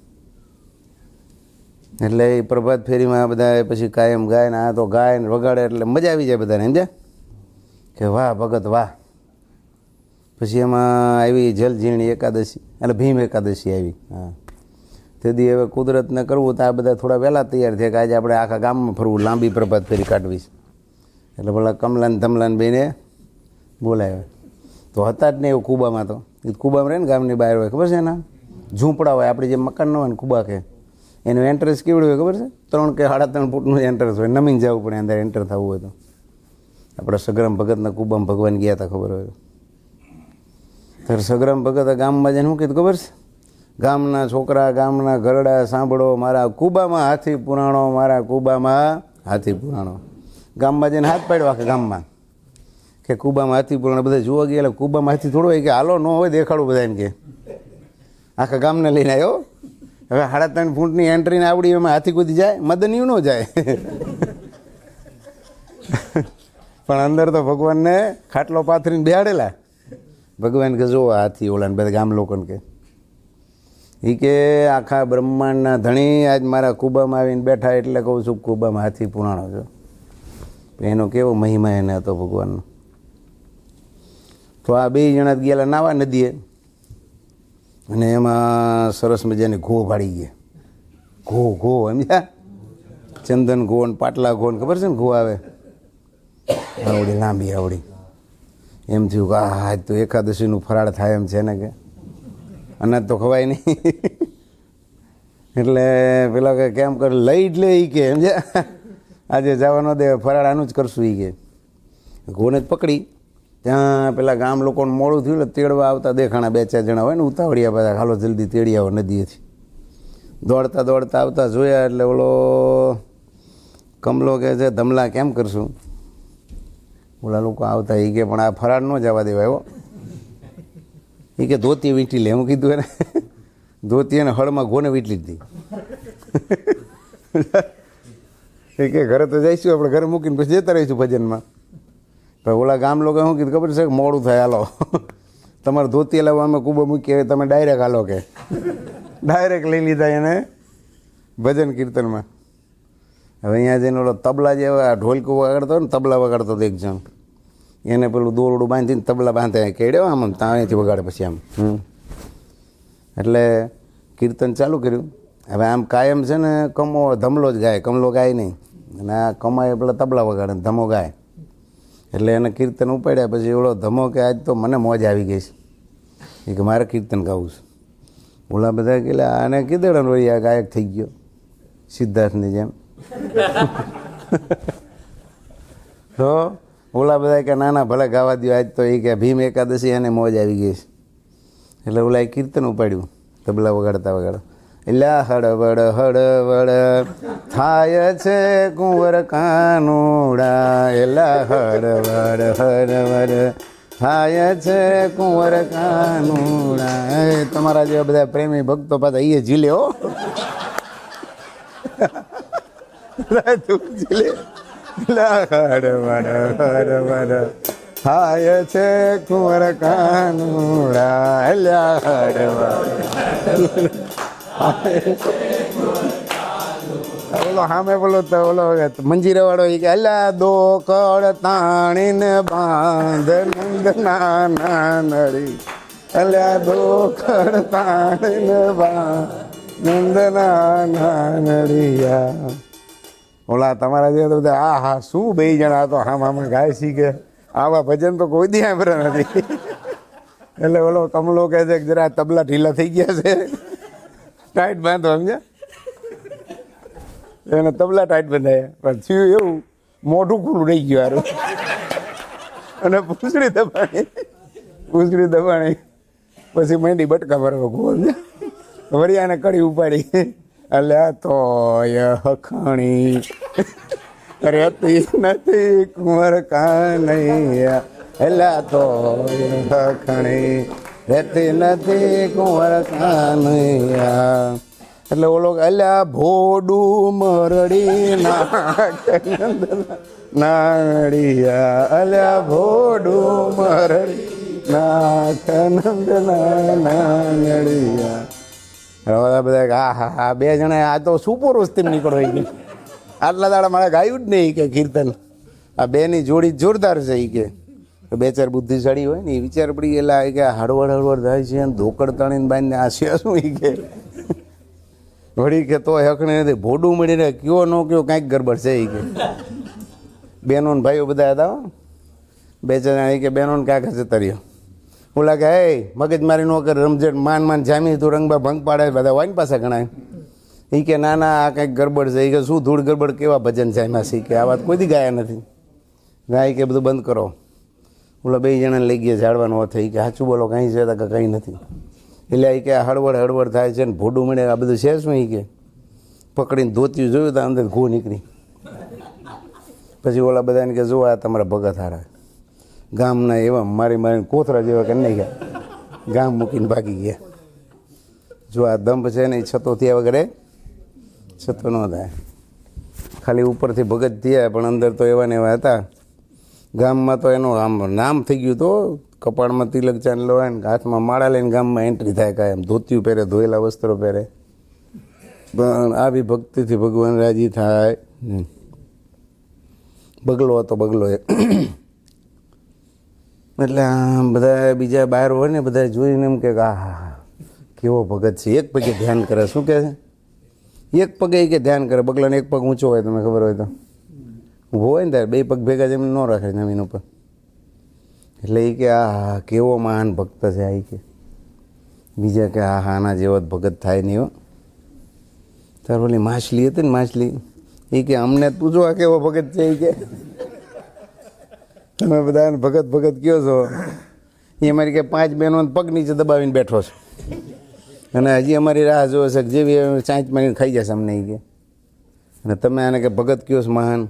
એટલે એ પ્રભાત ફેરીમાં બધા પછી કાયમ ગાય ને, આ તો ગાય ને વગાડે એટલે મજા આવી જાય બધાને, સમજ્યા કે વાહ ભગત વાહ. પછી એમાં આવી જલઝીણી એકાદશી, એટલે ભીમ એકાદશી આવી. હા, તેથી હવે કુદરતને કરવું તો આ બધા થોડા વહેલા તૈયાર થયા કે આજે આપણે આખા ગામમાં ફરવું, લાંબી પ્રભાત ફેરી કાઢવી. એટલે પેલા કમલાન ધમલાન બેને બોલાવ્યા. તો હતા જ નહીં એવું કુબામાં. તો એ કુબામાં રહે ને ગામની બહાર હોય, ખબર છે એના ઝૂંપડા હોય, આપણે જે મકાન ન હોય ને કુબા કે, એનું એન્ટ્રન્સ કેવડું હોય ખબર છે? 3 કે 3.5 ફૂટનું એન્ટ્રન્સ હોય, નમીને જવું પડે અંદર એન્ટર થવું હોય તો. આપણે સગ્રામ ભગતના કુબામાં ભગવાન ગયા હતા, ખબર હોય તો. સગ્રામ ભગત ગામમાં જઈને શું કીધું ખબર છે? ગામના છોકરા, ગામના ઘરડા સાંભળો, મારા કુબામાં હાથી પુરાણો, મારા કુબામાં હાથી પુરાણો. ગામમાં જઈને હાથ પાડ્યો આખા ગામમાં કે કુબામાં હાથી પુરાણો. બધા જોવા ગયા, એટલે કુબામાં હાથી થોડું હોય કે હાલો ન હોય દેખાડું બધાને કે. આખા ગામને લઈને આવ્યો. હવે 3.5 ફૂટની એન્ટ્રીને આવડી, એમાં હાથી કૂદી જાય? મદનિયું ન જાય. પણ અંદર તો ભગવાનને ખાટલો પાથરીને બેહાડેલા. ભગવાન કે જો હાથી ઓલાને બધા ગામ લોકોને કે, એ કે આખા બ્રહ્માંડના ધણી આજ મારા કુબામાં આવીને બેઠા, એટલે કહું છું કુબામાં હાથી પુરાણો છો. એનો કેવો મહિમા એને હતો ભગવાનનો. તો આ 2 જણા ગયેલા નાવા નદીએ, અને એમાં સરસ મજાની ઘો ભાડી ગયા. ઘો સમજ્યા? ચંદન ઘો ને પાટલા ઘો ને, ખબર છે ને ઘો આવે આવડી લાંબી આવડી. એમ થયું કે આજ તો એકાદશીનું ફરાળ થાય એમ છે ને, કે અનાજ તો ખવાય નહીં. એટલે પેલા કે કેમ કર લઈ જ લે એ કે એમ છે, આજે જવાનો દે ફરાળ આનું જ કરશું એ કે. ઘોને જ પકડી ત્યાં પેલા ગામ લોકોને મોડું થયું એટલે તેડવા આવતા દેખાણા 2-4 જણા હોય ને ઉતાવળિયા બધા, હાલો જલ્દી તેડી આવો નદીએથી. દોડતા દોડતા આવતા જોયા એટલે ઓલો કમલો કહે છે ધમલા કેમ કરશું. ઓલા લોકો આવતા એ કે પણ આ ફરાળ ન જવા દેવાય હો. એ કે ધોતી વીંટી લે. હું કીધું એને ધોતી એને હળમાં ઘોને વીંટલી જ દીધી. એ કે ઘરે તો જઈશું આપણે, ઘરે મૂકીને પછી જતા રહીશું ભજનમાં. પણ ઓલા ગામ લોકો શું કીધું ખબર છે કે મોડું થાય, હાલો તમારે ધોતી લાવવા અમે કૂબો મૂકીએ, તમે ડાયરેક્ટ હાલો કે. ડાયરેક્ટ લઈ લીધા એને ભજન કીર્તનમાં. હવે અહીંયા જઈને ઓલો તબલા જેવા ઢોલકું વગાડતો ને, તબલા વગાડતો હતો એક જણ, એને પેલું દોરડું બાંધીને તબલા બાંધે કેડ્યો આમ આમ ત્યાંથી વગાડે પછી આમ. એટલે કીર્તન ચાલુ કર્યું. હવે આમ કાયમ છે ને કમો ધમલો જ ગાય, કમલો ગાય નહીં. અને આ કમાય પેલા તબલા વગાડે ને ધમો ગાય. એટલે એને કીર્તન ઉપાડ્યા પછી ઓલો ધમો કે આજ તો મને મોજ આવી ગઈ છે, એ કે મારે કીર્તન ગાવું છે. ઓલા બધા કે આને કીધેડો વળી આ ગાયક થઈ ગયો સિદ્ધાર્થની જેમ. તો ઓલા બધા કે ના ના ભલે ગાવા દો આજ તો, એ કે ભીમ એકાદશી એને મોજ આવી ગઈ છે. એટલે ઓલા કીર્તન ઉપાડ્યું તબલા વગાડતા વગાડતા. એલા હળવડ હળવડ થાય છે કુંવર કાનુડા, એલા હળવડ હળવડ થાય છે કુંવર કાનુડા. તમારા જેવા બધા પ્રેમી ભક્તો પાછા એ ઝીલે હો. હળવડ થાય છે કુંવર કાનુડા, એલા હળવડ. ઓલો સામે બોલો તો ઓલો મંજીરા વાળો એ કે અલ્લા દો કળ તાણીને બાંધ નંદના નાનડી, અલ્યા દો કળ તાણીને બાંધ નંદના નાનડિયા. ઓલા તમારા જે બધા આ હા શું 2 જણા તો આમાં ગાય શીખે, આવા ભજન તો કોઈ દી સાંભળ્યા નથી. એટલે ઓલો કમલો કહે છે કે જરા તબલા ઢીલા થઈ ગયા છે, ટાઈટ બાંધો સમજ્યા. એને તબલા ટાઈટ બંધાયા, પણ થયું એવું મોઢું ખુલ્લું રહી ગયું હારું. અને પૂંછડી દબાણી પછી માંડી બટકા ભરવા ગોળ વળી આને કડી ઉપાડી. એટલે આ તો હખણી રહેતી નથી કુંવર કાનૈયા, એલા તો હખણી રહેતી નથી કુંવર કાનૈયા. એટલે ઓલો અલ્યા ભોડું મરડી નાડિયા, અલ્યા ભોડું મરડી નાખ નંદના નાડિયા. બધા હા હા હા 2 જણા આ તો શું પુરુષથી નીકળો ગઈ. આટલા દાડા મારે ગાયું જ નહીં કે કીર્તન. આ 2ની જોડી જોરદાર છે. એ કે 2-4 બુદ્ધિશાળી હોય ને એ વિચાર પડી ગયેલા કે હળવડ હળવડ થાય છે અને ધોકડ તાણીને બાંધીને આ છે શું. એ કે વળી કે તો હકણી નથી, ભોડું મળીને કયો ન કયો કાંઈક ગરબડ છે. એ કે બહેનો ને ભાઈઓ બધા હતા, 2-4 જણા. એ કે બહેનો ને કાંક જતા રહ્યો. ઓલા કે હે મગજમારી ન કરે, રમઝટ માન જામી તું રંગબા ભંગ પાડે બધા હોય ને પાછા ઘણા. એ કે ના ના આ કંઈક ગરબડ છે. એ કે શું ધૂળ ગરબડ કેવા ભજન છે એમાં શીખે, આ વાત કોઈ દી ગાયા નથી. ગાય કે બધું બંધ કરો. ઓલા 2 જણાને લઈ ગયા ઝાડવાનો થઈ કે સાચું બોલો કાંઈ છે કે કંઈ નથી. એટલે એ કે હળવડ હળવડ થાય છે ને ભોડું મળે આ બધું છે શું. એ કે પકડીને ધોતી જોયું તો અંદર ઘો નીકળી. પછી ઓલા બધાને કે જો આ તમારા ભગત હારા ગામના એવા મારી કોથરા જેવા કે નહીં ગયા, ગામ મૂકીને ભાગી ગયા. જો આ દંભ છે ને એ છતો થયા વગેરે છતો ન થાય. ખાલી ઉપરથી ભગત થયા પણ અંદર તો એવા ને એવા હતા. ગામમાં તો એનું આમ નામ થઈ ગયું. તો કપાળમાં તિલક ચાંદલો હોય ને હાથમાં માળા લઈને ગામમાં એન્ટ્રી થાય. કાંઈ એમ ધોતિયું પહેરે, ધોયેલા વસ્ત્રો પહેરે. પણ આવી ભક્તિથી ભગવાન રાજી થાય. બગલો હતો બગલો એ. એટલે બધા બીજા બહાર હોય ને બધા જોઈને એમ કે હા હા કેવો ભગત છે. એક પગે ધ્યાન કરે. શું કહે છે? એક પગે કે ધ્યાન કરે. બગલાને એક પગ ઊંચો હોય તમને ખબર હોય તો ઊભો હોય ને ત્યારે બે પગ ભેગા જ એમ ન રાખે જમીન ઉપર. એટલે એ કે આ કેવો મહાન ભક્ત છે આ કે. બીજા કે હા આના જેવો જ ભગત થાય નહીં હો. તાર ઓલી માછલી હતી ને માછલી એ કે અમને તું જો આ કેવો ભગત છે એ કે તમે બધા ભગત ભગત કયો છો. એ અમારી કે 5 બહેનો પગ નીચે દબાવીને બેઠો છે અને હજી અમારી રાહ જોવે છે કે જેવી ચાંચ મારીને ખાઈ જશે અમને એ કે. અને તમે આને કે ભગત કયો છો મહાન.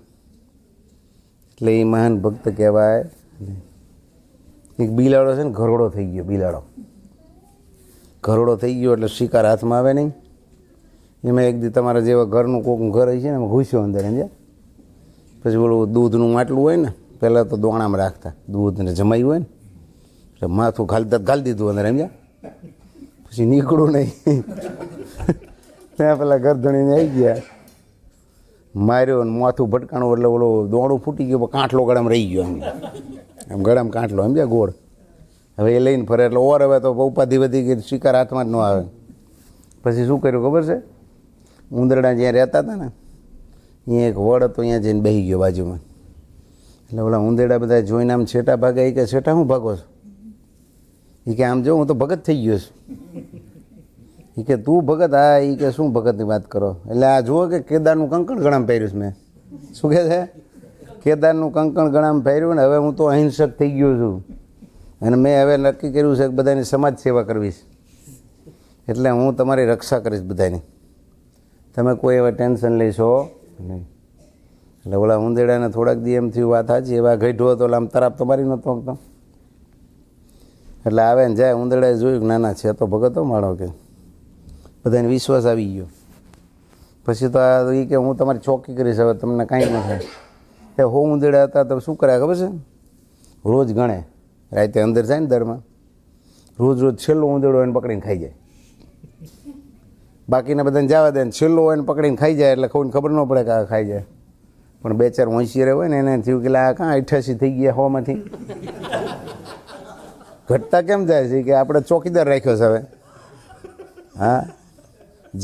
એટલે એ મહાન ભક્ત કહેવાય. એક બિલાડો છે ને ઘરોડો થઈ ગયો. બિલાડો ઘરોડો થઈ ગયો એટલે શિકાર હાથમાં આવે નહીં. એમાં એક દી તમારા જેવા ઘરનું કોઈક ઘર હોય છે ને એમાં ઘૂસ્યો અંદર સમજ્યા. પછી ઓલું દૂધનું માટલું હોય ને પહેલાં તો દોણામાં રાખતા દૂધને જમાયું હોય ને એટલે માથું ઘાલી દીધું અંદર સમજ્યા. પછી નીકળું નહીં. ત્યાં પેલા ગરધણીને આવી ગયા માર્યો ને માથું ભટકાણું એટલે ઓલો દોણું ફૂટી ગયો કાંઠલો ગળામાં રહી ગયો. એમ ગળામાં કાંઠલો સમજ્યા ગોળ. હવે એ લઈને ફરે એટલે ઓર હવે તો ઉપાધિ વધી ગઈ શિકાર હાથમાં જ ન આવે. પછી શું કર્યું ખબર છે. ઉંદરડા જ્યાં રહેતા હતા ને અહીંયા એક વડ હતો અહીંયા જઈને બેસી ગયો બાજુમાં. એટલે ઓલા ઉંદરડા બધા જોઈને આમ છેટા ભાગે એ કે છેટા શું ભાગો છો. એ કે આમ જો હું તો ભગત થઈ ગયો છું. એ કે તું ભગત. હા એ કે શું ભગતની વાત કરો. એટલે આ જુઓ કે કેદારનું કંકણ ગળામાં પહેર્યું છે મેં. શું કહે છે કેદારનું કંકણ ગળામાં પહેર્યું ને હવે હું તો અહિંસક થઈ ગયો છું. અને મેં હવે નક્કી કર્યું છે કે બધાની સમાજ સેવા કરવી છે. એટલે હું તમારી રક્ષા કરીશ બધાની. તમે કોઈ એવા ટેન્શન લેશો નહીં. એટલે ઓલા ઉંદેડાને થોડાક દી એમ થયું વાત સાચી. એવા ગઈઢો હતો એટલે આમ તરાપ તો મારી નહોતો શકતો. એટલે આવે ને જાય ઉંદરડાએ જોયું કે નાના છે તો ભગતો માળો કે બધાને વિશ્વાસ આવી ગયો. પછી તો આ એ કે હું તમારી ચોકી કરીશ હવે તમને કાંઈ ન થાય. એ હો ઉંદરડા હતા તો શું કર્યા ખબર છે. રોજ ગણે રાતે અંદર જાય ને દરમાં રોજ રોજ છેલ્લો ઉંદરડો એને પકડીને ખાઈ જાય. બાકીના બધાને જવા દે ને છેલ્લો હોય ને પકડીને ખાઈ જાય એટલે કોઈને ખબર ન પડે કે આ ખાઈ જાય. પણ 2-4 હોશિયાર હોય ને એને થયું કે આ કાં 88 થઈ ગયા 100માંથી. ઘટતા કેમ જાય છે કે આપણે ચોકીદાર રાખ્યો છે હવે. હા Z+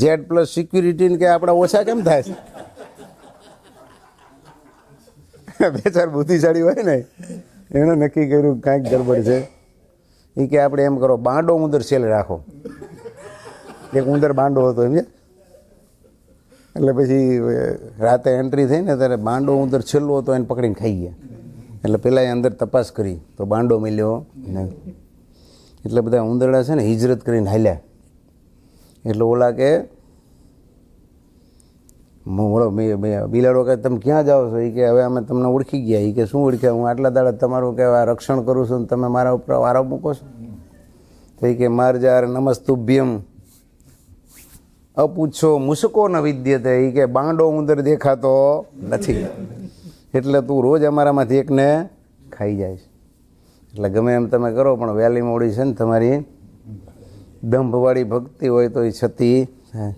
સિક્યુરિટી કે આપણે ઓછા કેમ થાય છે. 2-4 બુદ્ધિશાળી હોય ને એણે નક્કી કર્યું કાંઈક ગડબડ છે. એ કે આપણે એમ કરો બાંડો ઉંદર સેલ રાખો. એક ઉંદર બાંડો હતો એમ. એટલે પછી રાતે એન્ટ્રી થઈ ને ત્યારે બાંડો ઉંદર છેલ્લો હતો એને પકડીને ખાઈ ગયા. એટલે પહેલાં એ અંદર તપાસ કરી તો બાંડો મળ્યો નહીં. એટલે બધા ઉંદરડા છે ને હિજરત કરીને હાલ્યા. એટલે ઓલા કે બિલાડો કે તમે ક્યાં જાઓ છો. એ કે હવે અમે તમને ઓળખી ગયા. એ કે શું ઓળખ્યા. હું આટલા દાડા તમારું કે રક્ષણ કરું છું ને તમે મારા ઉપર આરોપ મૂકો છો. તો એ કે મારજાર નમસ્તુભ્યમ અપૂછો મુસકો ન વિદ્યતે. એ કે બાંડો ઉંદર દેખાતો નથી એટલે તું રોજ અમારામાંથી એકને ખાઈ જાય છે. એટલે ગમે એમ તમે કરો પણ વહેલી મોડી છે ને તમારી દંભવાળી ભક્તિ હોય તો એ છતી થાય.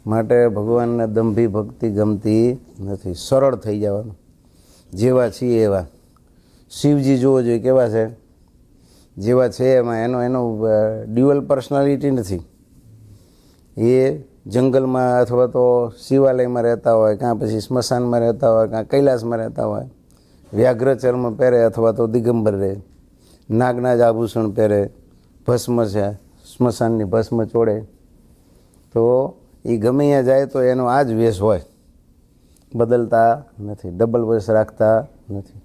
માટે ભગવાનને દંભી ભક્તિ ગમતી નથી. સરળ થઈ જવાનું. જેવા છીએ એવા. શિવજી જોવો જોઈએ કેવા છે. જેવા છે એમાં એનો ડ્યુઅલ પર્સનાલિટી નથી. એ જંગલમાં અથવા તો શિવાલયમાં રહેતા હોય કાં પછી સ્મશાનમાં રહેતા હોય કાં કૈલાસમાં રહેતા હોય. વ્યાઘ્ર ચર્મ પહેરે અથવા તો દિગંબર રહે. નાગના જ આભૂષણ પહેરે. ભસ્મ છે સ્મશાનની ભસ્મ ચોડે. તો એ ગમે ત્યાં જાય તો એનો આ જ વેશ હોય. બદલતા નથી. ડબલ વેશ રાખતા નથી.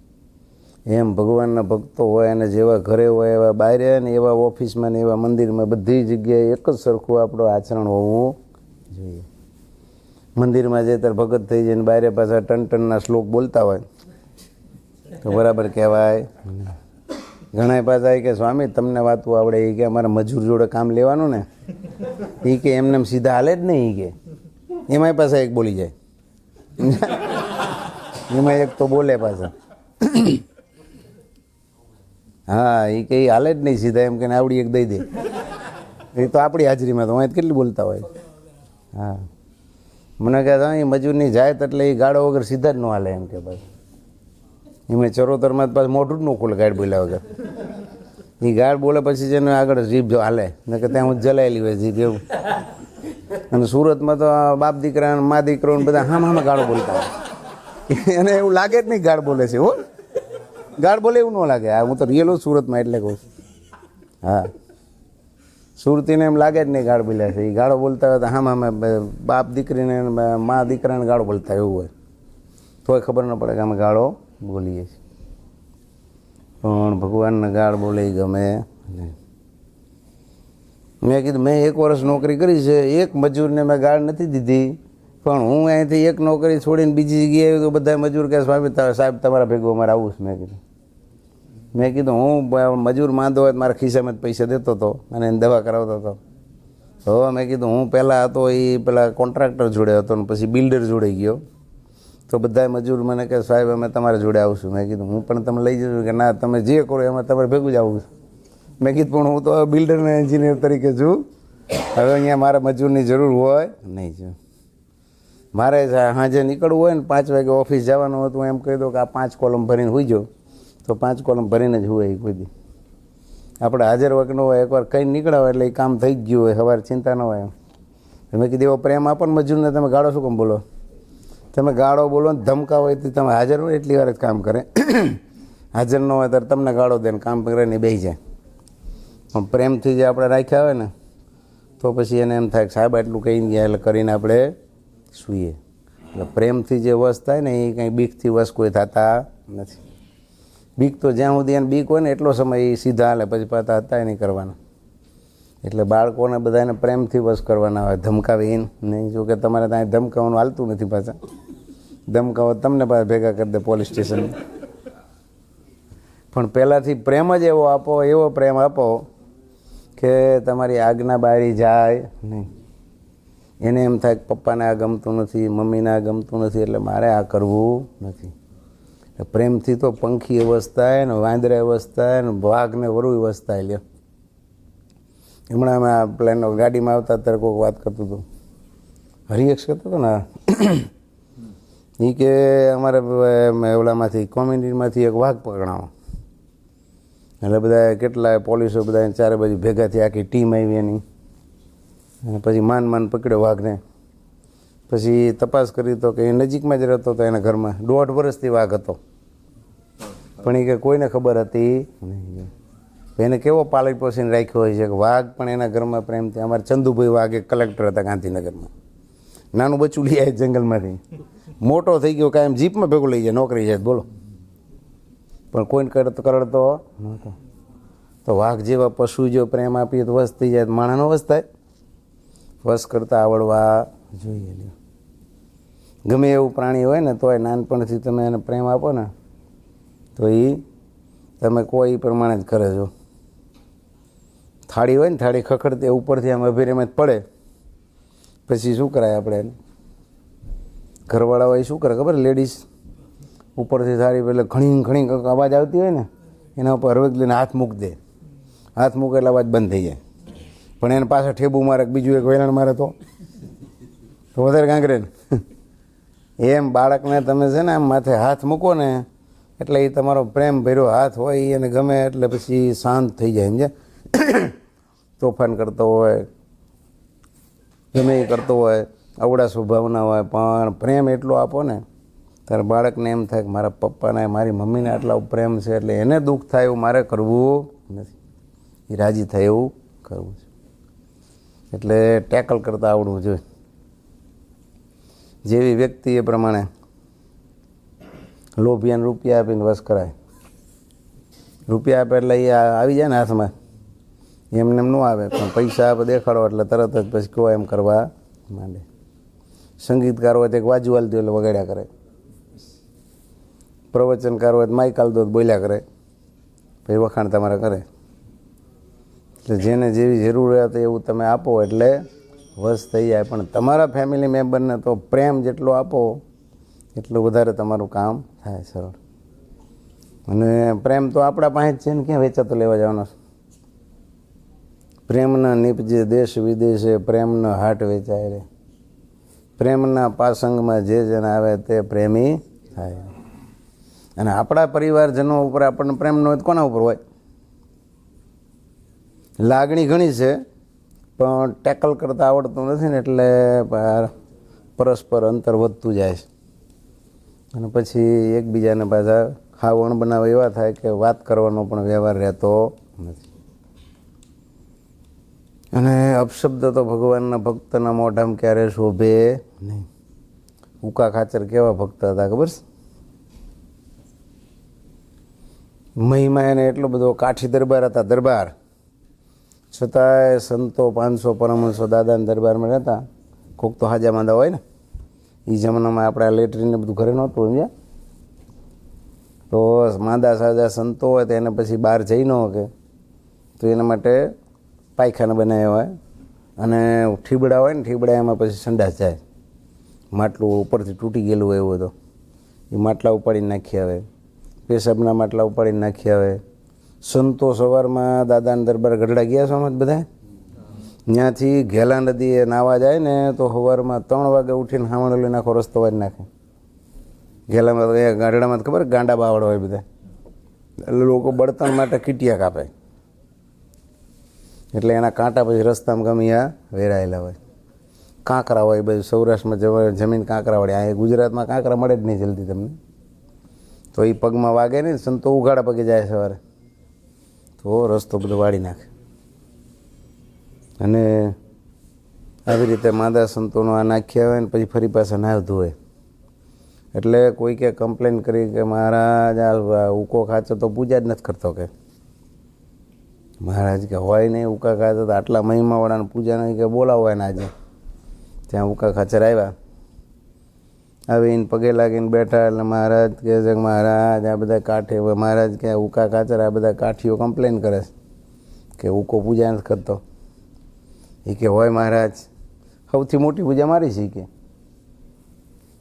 એમ ભગવાનના ભક્તો હોય અને જેવા ઘરે હોય એવા બહાર ને એવા ઓફિસમાં ને એવા મંદિરમાં બધી જગ્યાએ એક જ સરખું આપણું આચરણ હોવું જોઈએ. મંદિરમાં જાય ત્યારે ભગત થઈ જાય ને બહાર પાછા ટનટનના શ્લોક બોલતા હોય તો બરાબર કહેવાય. ઘણા પાછા કે સ્વામી તમને વાતું આવડે. એ કે અમારા મજૂર જોડે કામ લેવાનું ને એ કે એમને સીધા હાલે જ નહીં. એ કે એમાંય પાછા એક બોલી જાય. એમાં એક તો બોલે પાછા. હા એ કે હાલે જ નહીં સીધા એમ કે આવડી એક દઈ દે. એ તો આપણી હાજરીમાં તો અહીં કેટલી બોલતા હોય. હા મને કહે એ મજૂરની જાત એટલે એ ગાળો વગર સીધા જ ન હાલે એમ કે બસ. એમાં ચરોતરમાં જ પાછું મોઢું જ ન ખોલે ગાડ બોલ્યા વગર. એ ગાળ બોલે પછી જેને આગળ જીભ હાલે ને કે ત્યાં હું જલાયેલી હોય જીભ એવું. અને સુરતમાં તો બાપ દીકરા મા દીકરો બધા હામાં ગાળો બોલતા હોય. એને એવું લાગે જ નહીં ગાળ બોલે છે. હો ગાળ બોલે એવું ન લાગે. હા, હું તો રિયલ સુરતમાં એટલે કહું છું. હા, સુરતીને એમ લાગે જ નહીં ગાળ બોલ્યા છે. એ ગાળો બોલતા હોય તો હામાં બાપ દીકરીને મા દીકરાને ગાળો બોલતા એવું હોય તોય ખબર ન પડે કે અમે ગાળો બોલીએ છીએ. પણ ભગવાનને ગાળ બોલે ગમે નહીં. મેં કીધું મેં 1 વર્ષ નોકરી કરી છે, એક મજૂરને મેં ગાળ નથી દીધી. પણ હું અહીંથી એક નોકરી છોડીને બીજી જગ્યાએ તો બધા મજૂર કે સાહેબ તમારા ભેગું અમારે આવું છે. મેં કીધું હું મજૂર માંદો હોય મારા ખિસ્સામાં જ પૈસા દેતો હતો અને એને દવા કરાવતો હતો. હવે મેં કીધું હું પહેલાં હતો એ પેલા કોન્ટ્રાક્ટર જોડે હતો ને પછી બિલ્ડર જોડે ગયો તો બધા મજૂર મને કહે સાહેબ અમે તમારા જોડે આવશું. મેં કીધું હું પણ તમે લઈ જજો કે ના તમે જે કરો એમાં તમારે ભેગું જ આવું. મેં કીધું પણ હું તો બિલ્ડરના એન્જિનિયર તરીકે છું, હવે અહીંયા મારે મજૂરની જરૂર હોય નહીં. જો મારે સાંજે નીકળવું હોય ને 5 વાગે ઓફિસ જવાનું હતું, એમ કહી દો કે આ 5 કોલમ ભરીને હોઈ જાઓ તો 5 કોલમ ભરીને જ હોય. કોઈ દી આપણે હાજર વખત ન હોય, એકવાર કંઈ નીકળ્યા હોય એટલે એ કામ થઈ જ ગયું હોય, સવારે ચિંતા ન હોય. મેં કીધું એવો પ્રેમ આપો ને મજૂરને, તમે ગાળો શું કેમ બોલો? તમે ગાળો બોલો ને ધમકાવો હોય તમે હાજર હોય એટલી વાર જ કામ કરે, હાજર ન હોય ત્યારે તમને ગાળો દે ને કામ કરીને બેસી જાય. પણ પ્રેમથી જે આપણે રાખ્યા હોય ને તો પછી એને એમ થાય કે સાહેબ આટલું કહી ગયા એટલે કરીને આપણે સૂઈએ. એટલે પ્રેમથી જે વશ થાય ને એ કંઈ બીકથી વશ કોઈ થતા નથી. બીક તો જ્યાં સુધી એને બીક હોય ને એટલો સમય એ સીધા હાલે, પછી પાછા હતા નહીં કરવાના. એટલે બાળકોને બધાને પ્રેમથી વશ કરવાના હોય, ધમકાવી નહીં. જો કે તમારે ત્યાં ધમકાવવાનું હાલતું નથી, પાછા ધમકાવો તમને પાછા ભેગા કરી દે પોલીસ સ્ટેશન. પણ પહેલાંથી પ્રેમ જ એવો આપો, એવો પ્રેમ આપો કે તમારી આજ્ઞા બારી જાય નહીં. એને એમ થાય કે પપ્પાને આ ગમતું નથી, મમ્મીને આ ગમતું નથી એટલે મારે આ કરવું નથી. પ્રેમથી તો પંખી અવસ્થાય ને વાંદરા અવસ્થાય ને વાઘને વરુ અવસ્થાય લ્યો. હમણાં અમે આ પ્લેન ગાડીમાં આવતા ત્યારે કોઈક વાત કરતું હતું, હરિયક્ષ કરતો હતો ને એ કે અમારે ઓલામાંથી કોમ્યુનિટીમાંથી એક વાઘ પકડાવો. એટલે બધા કેટલાય પોલીસો બધા ચારે બાજુ ભેગા થઈ, આખી ટીમ આવી એની, અને પછી માન પકડ્યો વાઘને. પછી તપાસ કરી તો કે એ નજીકમાં જ રહેતો હતો એના ઘરમાં, 1.5 વર્ષથી વાઘ હતો. પણ એ કે કોઈને ખબર હતી નહીં. એને કેવો પાળી પોસીને રાખ્યો હોય છે કે વાઘ પણ એના ઘરમાં પ્રેમથી. અમારે ચંદુભાઈ વાઘ એક કલેક્ટર હતા ગાંધીનગરમાં, નાનું બચ્ચું લઈ આવે જંગલમાંથી, મોટો થઈ ગયો કાંઈ એમ જીપમાં ભેગું લઈ જાય, નોકરી જાય બોલો. પણ કોઈને કરડતો નહોતો. તો વાઘ જેવા પશુ જો પ્રેમ આપીએ તો વશ થઈ જાય, તો માણસનો વશ થાય. વશ કરતાં આવડવા જોઈએ. ગમે એવું પ્રાણી હોય ને તોય નાનપણથી તમે એને પ્રેમ આપો ને તો એ તમે કોઈ પ્રમાણે જ કરે. જો થાળી હોય ને, થાળી ખખડતી ઉપરથી આમ અભિરેમ જ પડે, પછી શું કરાય આપણે એને? ઘરવાળા હોય શું કરે ખબર? લેડીઝ ઉપરથી થાળી પેલે ઘણી અવાજ આવતી હોય ને એના ઉપર હરવેક લઈને હાથ મૂકી દે. હાથ મૂકે એટલે અવાજ બંધ થઈ જાય. પણ એને પાછળ ઠેબુ મારે, બીજું એક વેલણ મારે તો વધારે કાંકરે ને. એમ બાળકને તમે છે ને આમ માથે હાથ મૂકો ને એટલે એ તમારો પ્રેમ ભર્યો હાથ હોય એ એને ગમે એટલે પછી શાંત થઈ જાય. સમજે? તોફાન કરતો હોય, ગમે એ કરતો હોય, અવળા સ્વભાવના હોય, પણ પ્રેમ એટલો આપો ને ત્યારે બાળકને એમ થાય કે મારા પપ્પાને મારી મમ્મીને આટલા પ્રેમ છે એટલે એને દુઃખ થાય એવું મારે કરવું નથી, એ રાજી થાય એવું કરવું છે. એટલે ટેકલ કરતાં આવડવું જોઈએ. જેવી વ્યક્તિ એ પ્રમાણે લોભિયાને રૂપિયા આપીને વશ કરાય. રૂપિયા આપે એટલે એ આવી જાય ને હાથમાં, એમને એમ ન આવે. પણ પૈસા આપે દેખાડો એટલે તરત જ પછી કહો એમ કરવા માંડે. સંગીતકાર હોય તો એક વાજુ હાલતી એટલે વગાડ્યા કરે, પ્રવચનકાર હોય તો માઇક હાલતો બોલ્યા કરે, પછી વખાણ તમારે કરે. એટલે જેને જેવી જરૂરિયાત એવું તમે આપો એટલે વશ થઈ જાય. પણ તમારા ફેમિલી મેમ્બરને તો પ્રેમ જેટલો આપો એટલું વધારે તમારું કામ થાય સરળ. અને પ્રેમ તો આપણા પાસે જ છે ને, ક્યાં વેચાતો લેવા જવાનો છે? પ્રેમના નીપજે દેશ વિદેશે, પ્રેમનો હાટ વેચાય રે. પ્રેમના પાસંગમાં જે જણ આવે તે પ્રેમી થાય. અને આપણા પરિવારજનો ઉપર આપણને પ્રેમ ન હોય તો કોના ઉપર હોય? લાગણી ઘણી છે પણ ટેકલ કરતાં આવડતું નથી ને એટલે પરસ્પર અંતર વધતું જાય છે. અને પછી એકબીજાને પાછા હાવ અણબનાવ એવા થાય કે વાત કરવાનો પણ વ્યવહાર રહેતો નથી. અને અપશબ્દ તો ભગવાનના ભક્તના મોઢામાં ક્યારે શોભે નહીં. ઉકા ખાચર કેવા ભક્ત હતા ખબર છે? મહિમા એને એટલો બધો, કાઠી દરબાર હતા, દરબાર છતાંય સંતો 500 પરમહંસો દાદાના દરબારમાં રહેતા. કોક તો હાજા માંદા હોય ને, એ જમાનામાં આપણે આ લેટરીને બધું ઘરે નહોતું સમજ્યા, તો માંદા સાજા સંતો હોય તો એને પછી બહાર જઈ ન શકે, તો એના માટે પાયખાના બનાવ્યા હોય અને ઠીબડા હોય ને, ઠીબડા એમાં પછી સંડાસ જાય. માટલું ઉપરથી તૂટી ગયેલું હોય એવું તો એ માટલા ઉપાડીને નાખી આવે, પેશાબના માટલા ઉપાડીને નાખી આવે. સંતો સવારમાં દાદાના દરબાર ગઢડા ગયા છો આમાં બધા, ત્યાંથી ઘેલા નદીએ નાવા જાય ને તો સવારમાં 3 વાગે ઉઠીને હાવણ લઈને આખો રસ્તો વાળી નાખે. ઘેલામાં ગાઢડામાં ખબર ગાંડા બાવળ હોય બધા, એટલે લોકો બળતણ માટે કીટિયા કાપે, એટલે એના કાંટા પછી રસ્તામાં ગમે ત્યાં વેરાયેલા હોય. કાંકરા હોય બધું, સૌરાષ્ટ્રમાં જમીન કાંકરાવાળી, આ ગુજરાતમાં કાંકરા મળે જ નહીં જલ્દી તમને, તો એ પગમાં વાગે નહીં, સંતો ઉઘાડા પગે જાય સવારે તો રસ્તો બધો વાળી નાખે. અને આવી રીતે માંદા સંતોનો આ નાખ્યા હોય ને પછી ફરી પાછા નાવ ધોવે. એટલે કોઈ કે કમ્પ્લેન કરી કે મહારાજ આ ઉકો ખાચર તો પૂજા જ નથી કરતો, કે મહારાજ કે હોય નહીં ઉકા ખાચર તો આટલા મહિમાવાળાને પૂજા નહીં, કે બોલાવો એને આજે. ત્યાં ઉકા ખાચર આવ્યા, આવીને પગે લાગીને બેઠા, એટલે મહારાજ કહે છે કે મહારાજ આ બધા કાઠી, મહારાજ કે ઉકા ખાચર આ બધા કાઠીઓ કમ્પ્લેન કરે છે કે ઉકો પૂજા નથી કરતો. એ કે હોય મહારાજ, સૌથી મોટી પૂજા મારી છે કે.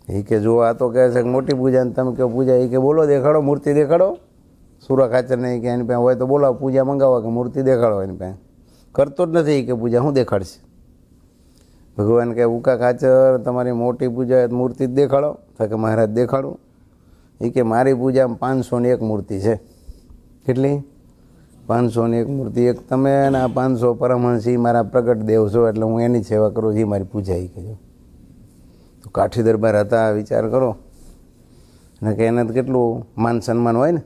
એ કે જો આ તો કહે છે કે મોટી પૂજા ને તમે કહો પૂજા, એ કે બોલો દેખાડો, મૂર્તિ દેખાડો. સુરા ખાચર નહીં કે એની પાસે હોય તો બોલાવો, પૂજા મંગાવો, કે મૂર્તિ દેખાડો એની પાસે. કરતો જ નથી કે પૂજા શું દેખાડશે. ભગવાન કે ઉકા ખાચર તમારી મોટી પૂજા મૂર્તિ જ દેખાડો, તો કે મહારાજ દેખાડું. એ કે મારી પૂજામાં 501 મૂર્તિ છે. કેટલી? 501 મૂર્તિ. એક તમે અને આ 500 પરમહંસી મારા પ્રગટ દેવ છો, એટલે હું એની સેવા કરું છું, એ મારી પૂજા. એ કહેજો તો કાઠી દરબાર હતા, વિચાર કરો. અને કે એને તો કેટલું માન સન્માન હોય ને,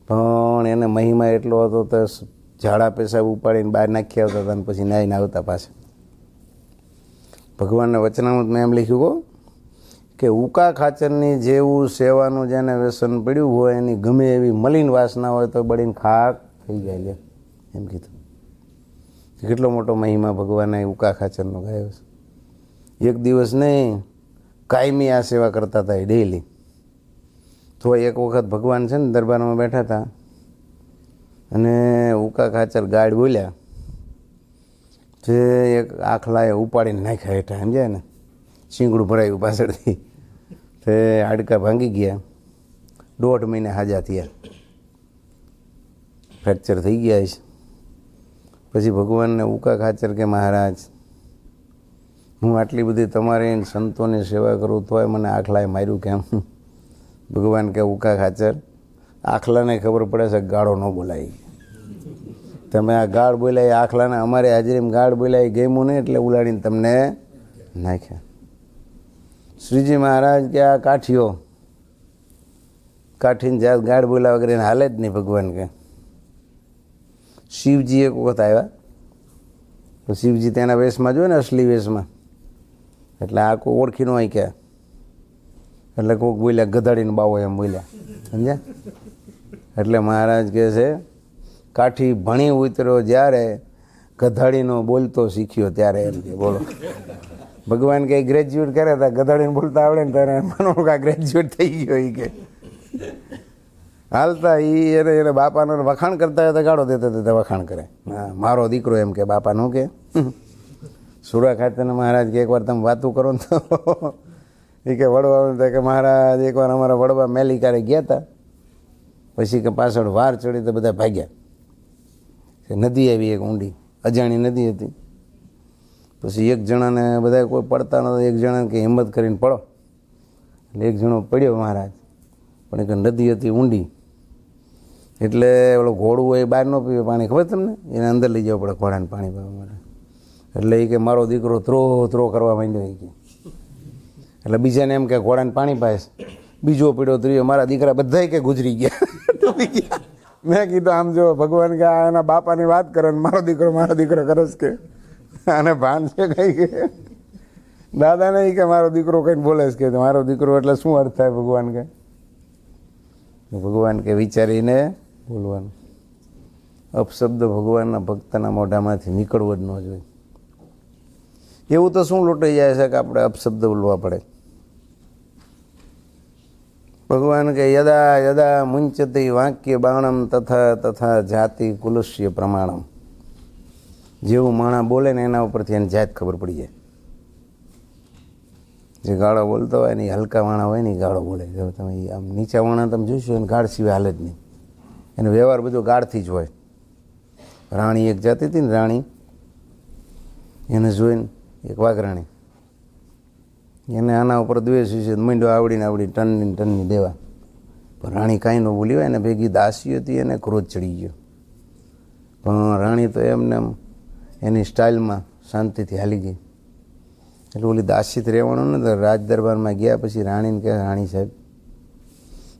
પણ એને મહિમા એટલો હતો તો ઝાડા પેશાબ ઉપાડીને બહાર નાખી આવતા હતા અને પછી નાહીને આવતા પાછા. ભગવાનના વચનામૃતમાં એમ લખ્યું કહો કે ઉકા ખાચરની જેવું સેવાનું જેને વ્યસન પડ્યું હોય એની ગમે એવી મલિન વાસના હોય તો બળીને ખાક થઈ જાય લે, એમ કીધું. કેટલો મોટો મહિમા ભગવાને ઉકા ખાચરનો ગાયો છે. એક દિવસ નહીં, કાયમી આ સેવા કરતા હતા એ ડેઈલી. તો એક વખત ભગવાન છે ને દરબારમાં બેઠા હતા અને ઉકા ખાચર ગાડ બોલ્યા, જે એક આખલાએ ઉપાડીને નાખ્યા હેઠા, સમજાય ને, શીંગડું ભરાયું પાછળથી, તે હાડકા ભાંગી ગયા. 1.5 મહિને હાજા થયા, ફ્રેક્ચર થઈ ગયા છે. પછી ભગવાનને ઉકા ખાચર કે મહારાજ હું આટલી બધી તમારી સંતોની સેવા કરું તોય મને આખલાએ માર્યું કેમ? ભગવાન કે ઉકા ખાચર આખલાને ખબર પડે છે ગાળો ન બોલાય, તમે આ ગાળ બોલાય આખલાને અમારી હાજરીમાં ગાળ બોલાય ગમ્યું નહીં એટલે ઉલાડીને તમને નાખ્યા. શ્રીજી મહારાજ કે આ કાઠીઓ કાઠીને જાત ગાળ બોલા વગર એને હાલે જ નહીં. ભગવાન કે શિવજી એક વખત આવ્યા, તો શિવજી તેના વેશમાં જોયું ને, અસલી વેશમાં, એટલે આ કોઈ ઓળખી ન હોય ક્યાં, એટલે કોઈક બોલ્યા ગધાડીને બાવો એમ બોલ્યા, સમજ્યા? એટલે મહારાજ કહે છે કાઠી ભણી ઉતર્યો જ્યારે ગધાડીનો બોલતો શીખ્યો ત્યારે, એમ કે બોલો. ભગવાન કે ગ્રેજ્યુએટ કર્યા હતા, ગધાડીને બોલતા આવડે ને ત્યારે માનો કે આ ગ્રેજ્યુએટ થઈ ગયો. એ કે હાલતા એને બાપાનો વખાણ કરતા હોય તો ગાળો દેતા દેતા વખાણ કરે. હા મારો દીકરો એમ કે બાપાનું કે. સુરા ખાતેને મહારાજ કે એકવાર તમે વાતું કરો ને તો એ કે વડવા કે મહારાજ એકવાર અમારા વડવા મેલિકારે ગયા હતા, પછી કે પાછળ વાર ચડી તો બધા ભાગ્યા. નદી આવી એક ઊંડી અજાણી નદી હતી. પછી એક જણાને બધા કોઈ પડતા નહોતા, એક જણાને કે હિંમત કરીને પડો, એટલે એક જણો પડ્યો મહારાજ, પણ એક નદી હતી ઊંડી, એટલે ઓલો ઘોડું હોય બહાર ન પીવે પાણી, ખબર તમને, એને અંદર લઈ જવું પડે ઘોડાને પાણી પીવા માટે. એટલે એ કે મારો દીકરો ત્રો કરવા માંડ્યો. એ કે એટલે બીજાને એમ કે ઘોડાને પાણી પાય, બીજો પીડ્યો ત્રીજો, મારા દીકરા બધાય કે ગુજરી ગયા. ડૂબી ગયા. મેં કીધું આમ જો ભગવાન કે આ એના બાપાની વાત કરે ને મારો દીકરો કરે છે કે અને ભાન છે કઈ કે દાદા નહીં કે મારો દીકરો કંઈક બોલે છે કે મારો દીકરો એટલે શું અર્થ થાય ભગવાન કે? ભગવાન કે વિચારીને બોલવાનું. અપશબ્દ ભગવાનના ભક્તના મોઢામાંથી નીકળવો જ ન જોઈએ. એવું તો શું લૂંટાઈ જાય છે કે આપણે અપશબ્દ બોલવા પડે. ભગવાન કે યદા યદા મુંચતી વાક્ય બાણમ તથા તથા જાતિ કુલસ્ય પ્રમાણમ. જેવું માણા બોલે ને એના ઉપરથી એની જાત ખબર પડી જાય. જે ગાળો બોલતો હોય ને હલકા વાણા હોય ને ગાળો બોલે. જો તમે આમ નીચા વાણા તમે જોઈશો એને ગાળ સિવાય હાલે જ નહીં. એનો વ્યવહાર બધો ગાળથી જ હોય. રાણી એક જાતી હતી ને રાણી, એને જોઈને એક વાઘરાણી, એને આના ઉપર દ્વેષ છે, મીંડો આવડીને ટનની દેવા. પણ રાણી કાંઈ ન બોલી હોય. એને ભેગી દાસી હતી, એને ક્રોધ ચડી ગયો. પણ રાણી તો એમને એમ એની સ્ટાઇલમાં શાંતિથી હાલી ગઈ. એટલે ઓલી દાસીત રહેવાનું ને તો રાજ દરબારમાં ગયા. પછી રાણીને કહે, રાણી સાહેબ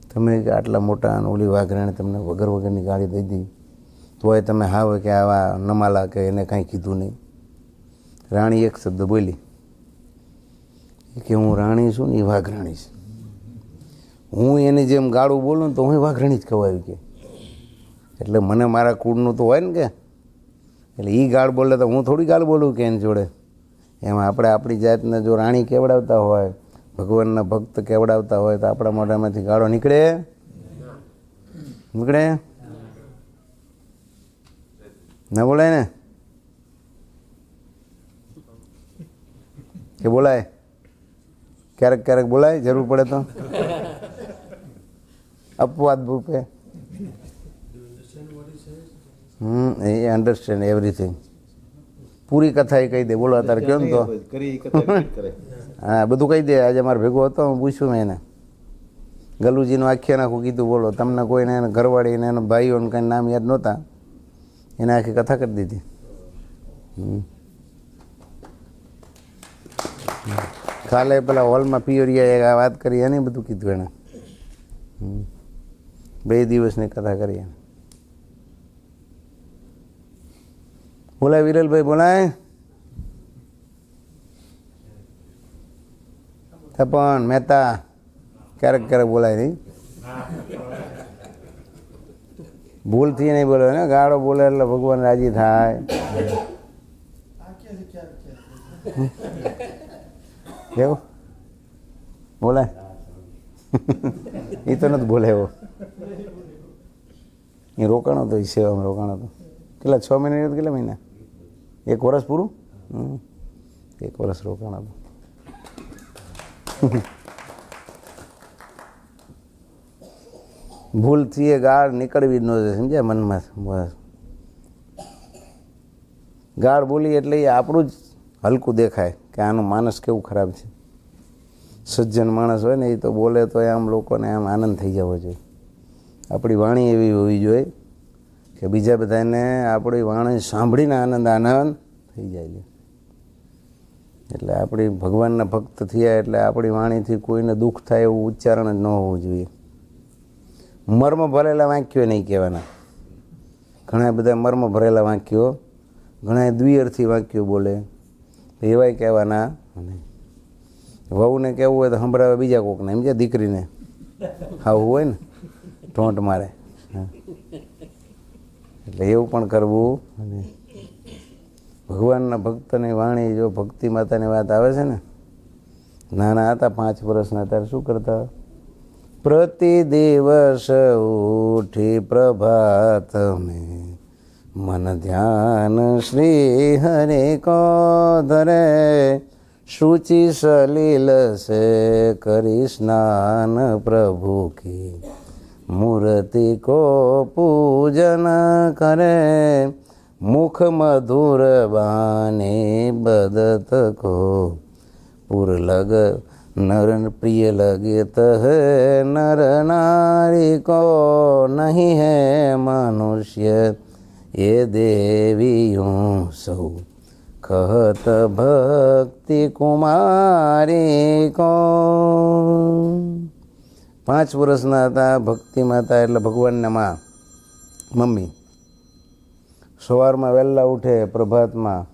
તમે આટલા મોટા અને ઓલી વાઘરાણી તમને વગરની ગાળી દઈ દીધી, તોય તમે હાવ કે આવા નમાલા કે એને કાંઈ કીધું નહીં. રાણી એક શબ્દ બોલી કે હું રાણી છું ને એ વાઘરાણી છે. હું એની જેમ ગાળું બોલું ને તો હું વાઘરાણી જ કહેવાયું કે. એટલે મને મારા કુળનું તો હોય ને કે. એટલે એ ગાળ બોલે તો હું થોડી ગાળ બોલું કે એની જોડે. એમાં આપણે આપણી જાતને જો રાણી કેવડાવતા હોય, ભગવાનના ભક્ત કેવડાવતા હોય તો આપણા મોઢામાંથી ગાળો નીકળે? ના બોલાય ને કે બોલાય? ક્યારેક ક્યારેક બોલાય, જરૂર પડે તો. અપવાદ રૂપે. એ અન્ડરસ્ટેન્ડ એવરીથિંગ. પૂરી કથા એ કહી દે. બોલો અત્યારે કેમ તો હા બધું કહી દે. આજે મારો ભેગો હતો, હું પૂછ્યું મેં એને, ગલુજીનું આખ્યાન આખું કીધું. બોલો તમને કોઈને એને ઘરવાળીને એના ભાઈઓને કંઈ નામ યાદ નહોતા, એને આખી કથા કરી દીધી. કાલે પેલા હોલમાં પિયોરિયા વાત કરી એને બધું કીધું એણે. 2 દિવસની કથા કરી એને. બોલાય વિરલભાઈ, બોલાય. પણ મહેતા ક્યારેક ક્યારેક બોલાય નહીં, ભૂલથી નહીં બોલે ને. ગાળો બોલે એટલે ભગવાન રાજી થાય. એવું બોલાય? એ તો નથી બોલે એવો. એ રોકાણો તો સેવામાં રોકાણો તો કેટલા 6 મહિના કેટલા મહિના? 1 વર્ષ પૂરું. 1 વર્ષ રોકાણો તો. ભૂલથી એ ગાળ નીકળવી જ ન જોઈએ, સમજ્યા? મનમાં બસ ગાળ બોલી એટલે એ આપણું જ હલકું દેખાય કે આનું માનસ કેવું ખરાબ છે. સજ્જન માણસ હોય ને એ તો બોલે તો આમ લોકોને આમ આનંદ થઈ જવો જોઈએ. આપણી વાણી એવી હોવી જોઈએ કે બીજા બધાને આપણી વાણી સાંભળીને આનંદ થઈ જાય. એટલે આપણી ભગવાનના ભક્ત થયા એટલે આપણી વાણીથી કોઈને દુઃખ થાય એવું ઉચ્ચારણ જ ન હોવું જોઈએ. મર્મ ભરેલા વાક્યો નહીં કહેવાના. ઘણા બધા મર્મ ભરેલા વાક્યો, ઘણા દ્વિઅર્થી વાક્યો બોલે, એવાય કહેવાના નહીં. વહુને કહેવું હોય તો સંભળાવે બીજા કોકને, એમ છે દીકરીને આવું હોય ને ઠોંટ મારે. એટલે એવું પણ કરવું. અને ભગવાનના ભક્તની વાણી જો ભક્તિ માતાની વાત આવે છે ને, નાના હતા 5 વર્ષના ત્યારે શું કરતા? પ્રતિ દિવસ ઉઠી પ્રભાત મેં મન ધ્યાન શ્રી હરે કો ધરે, શુચિ સલીલ સે કરી સ્નાન પ્રભુ કી મૂર્તિ કો પૂજન કરે, મુખ મધુર બાને બદત કો પુર લગ નર પ્રિય લગે તહ નર નારી કો નહીં હૈ મનુષ્ય એ દેવીઓ સૌ કહત ભક્તિ કુમારી કો 5 વર્ષના હતા. ભક્તિ માતા એટલે ભગવાનના માં, મમ્મી. સવારમાં વહેલા ઉઠે, પ્રભાતમાં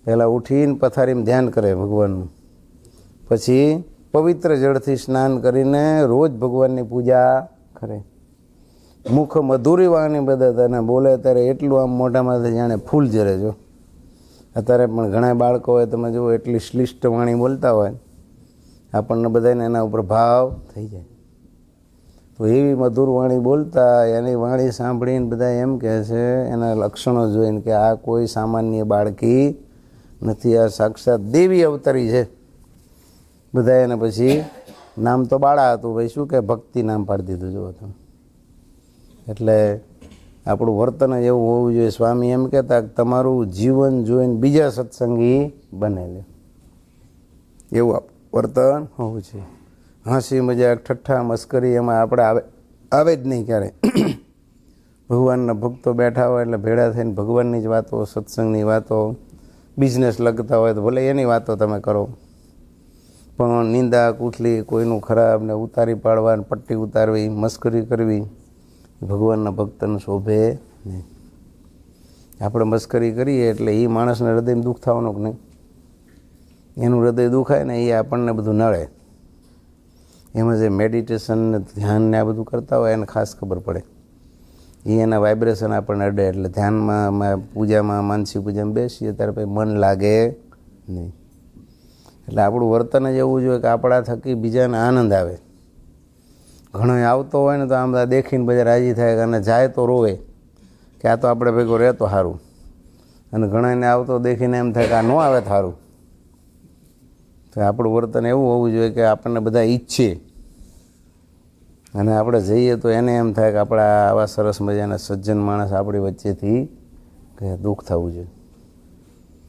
પહેલાં ઉઠીને પથારીમાં ધ્યાન કરે ભગવાનનું. પછી પવિત્ર જળથી સ્નાન કરીને રોજ ભગવાનની પૂજા કરે. મુખ મધુરી વાણી બધા અને બોલે ત્યારે એટલું આમ મોઢામાંથી જાણે ફૂલ જરે. જો અત્યારે પણ ઘણા બાળકો હોય, તમે જુઓ એટલી શ્લિષ્ટ વાણી બોલતા હોય, આપણને બધાને એના ઉપર ભાવ થઈ જાય. તો એવી મધુર વાણી બોલતા, એની વાણી સાંભળીને બધા એમ કહે છે, એના લક્ષણો જોઈને કે આ કોઈ સામાન્ય બાળકી નથી, આ સાક્ષાત દેવી અવતરી છે. બધા એને પછી નામ તો બાળા હતું, ભાઈ શું કે ભક્તિ નામ પાડી દીધું. જુઓ તમે, એટલે આપણું વર્તન એવું હોવું જોઈએ. સ્વામી એમ કહેતા કે તમારું જીવન જોઈને બીજા સત્સંગી બને લે, એવું વર્તન હોવું જોઈએ. હસી મજાક, ઠઠ્ઠા, મસ્કરી એમાં આપણે આવે જ નહીં ક્યારે. ભગવાનના ભક્તો બેઠા હોય એટલે ભેળા થઈને ભગવાનની જ વાતો, સત્સંગની વાતો, બિઝનેસ લગતા હોય તો ભલે એની વાતો તમે કરો, પણ નિંદા કુથલી, કોઈનું ખરાબ ને ઉતારી પાડવા, પટ્ટી ઉતારવી, મસ્કરી કરવી ભગવાનના ભક્તને શોભે નહીં. આપણે મસ્કરી કરીએ એટલે એ માણસને હૃદયમાં દુઃખ થવાનું કે નહીં? એનું હૃદય દુખાય ને એ આપણને બધું નડે. એમાં જે મેડિટેશન ને ધ્યાન ને આ બધું કરતા હોય એને ખાસ ખબર પડે. એ એના વાઇબ્રેશન આપણને અડે એટલે ધ્યાનમાં, પૂજામાં, માનસી પૂજામાં બેસીએ ત્યારે પછી મન લાગે નહીં. એટલે આપણું વર્તન જ એવું જોઈએ કે આપણા થકી બીજાને આનંદ આવે. ઘણો આવતો હોય ને તો આમ દેખીને બધા રાજી થાય અને જાય તો રોવે કે આ તો આપણે ભેગો રહેતો સારું, અને ઘણાને આવતો દેખીને એમ થાય કે આ ન આવે સારું. તો આપણું વર્તન એવું હોવું જોઈએ કે આપણને બધા ઈચ્છે અને આપણે જઈએ તો એને એમ થાય કે આપણા આવા સરસ મજાના સજ્જન માણસ આપણી વચ્ચેથી કે દુઃખ થવું જોઈએ.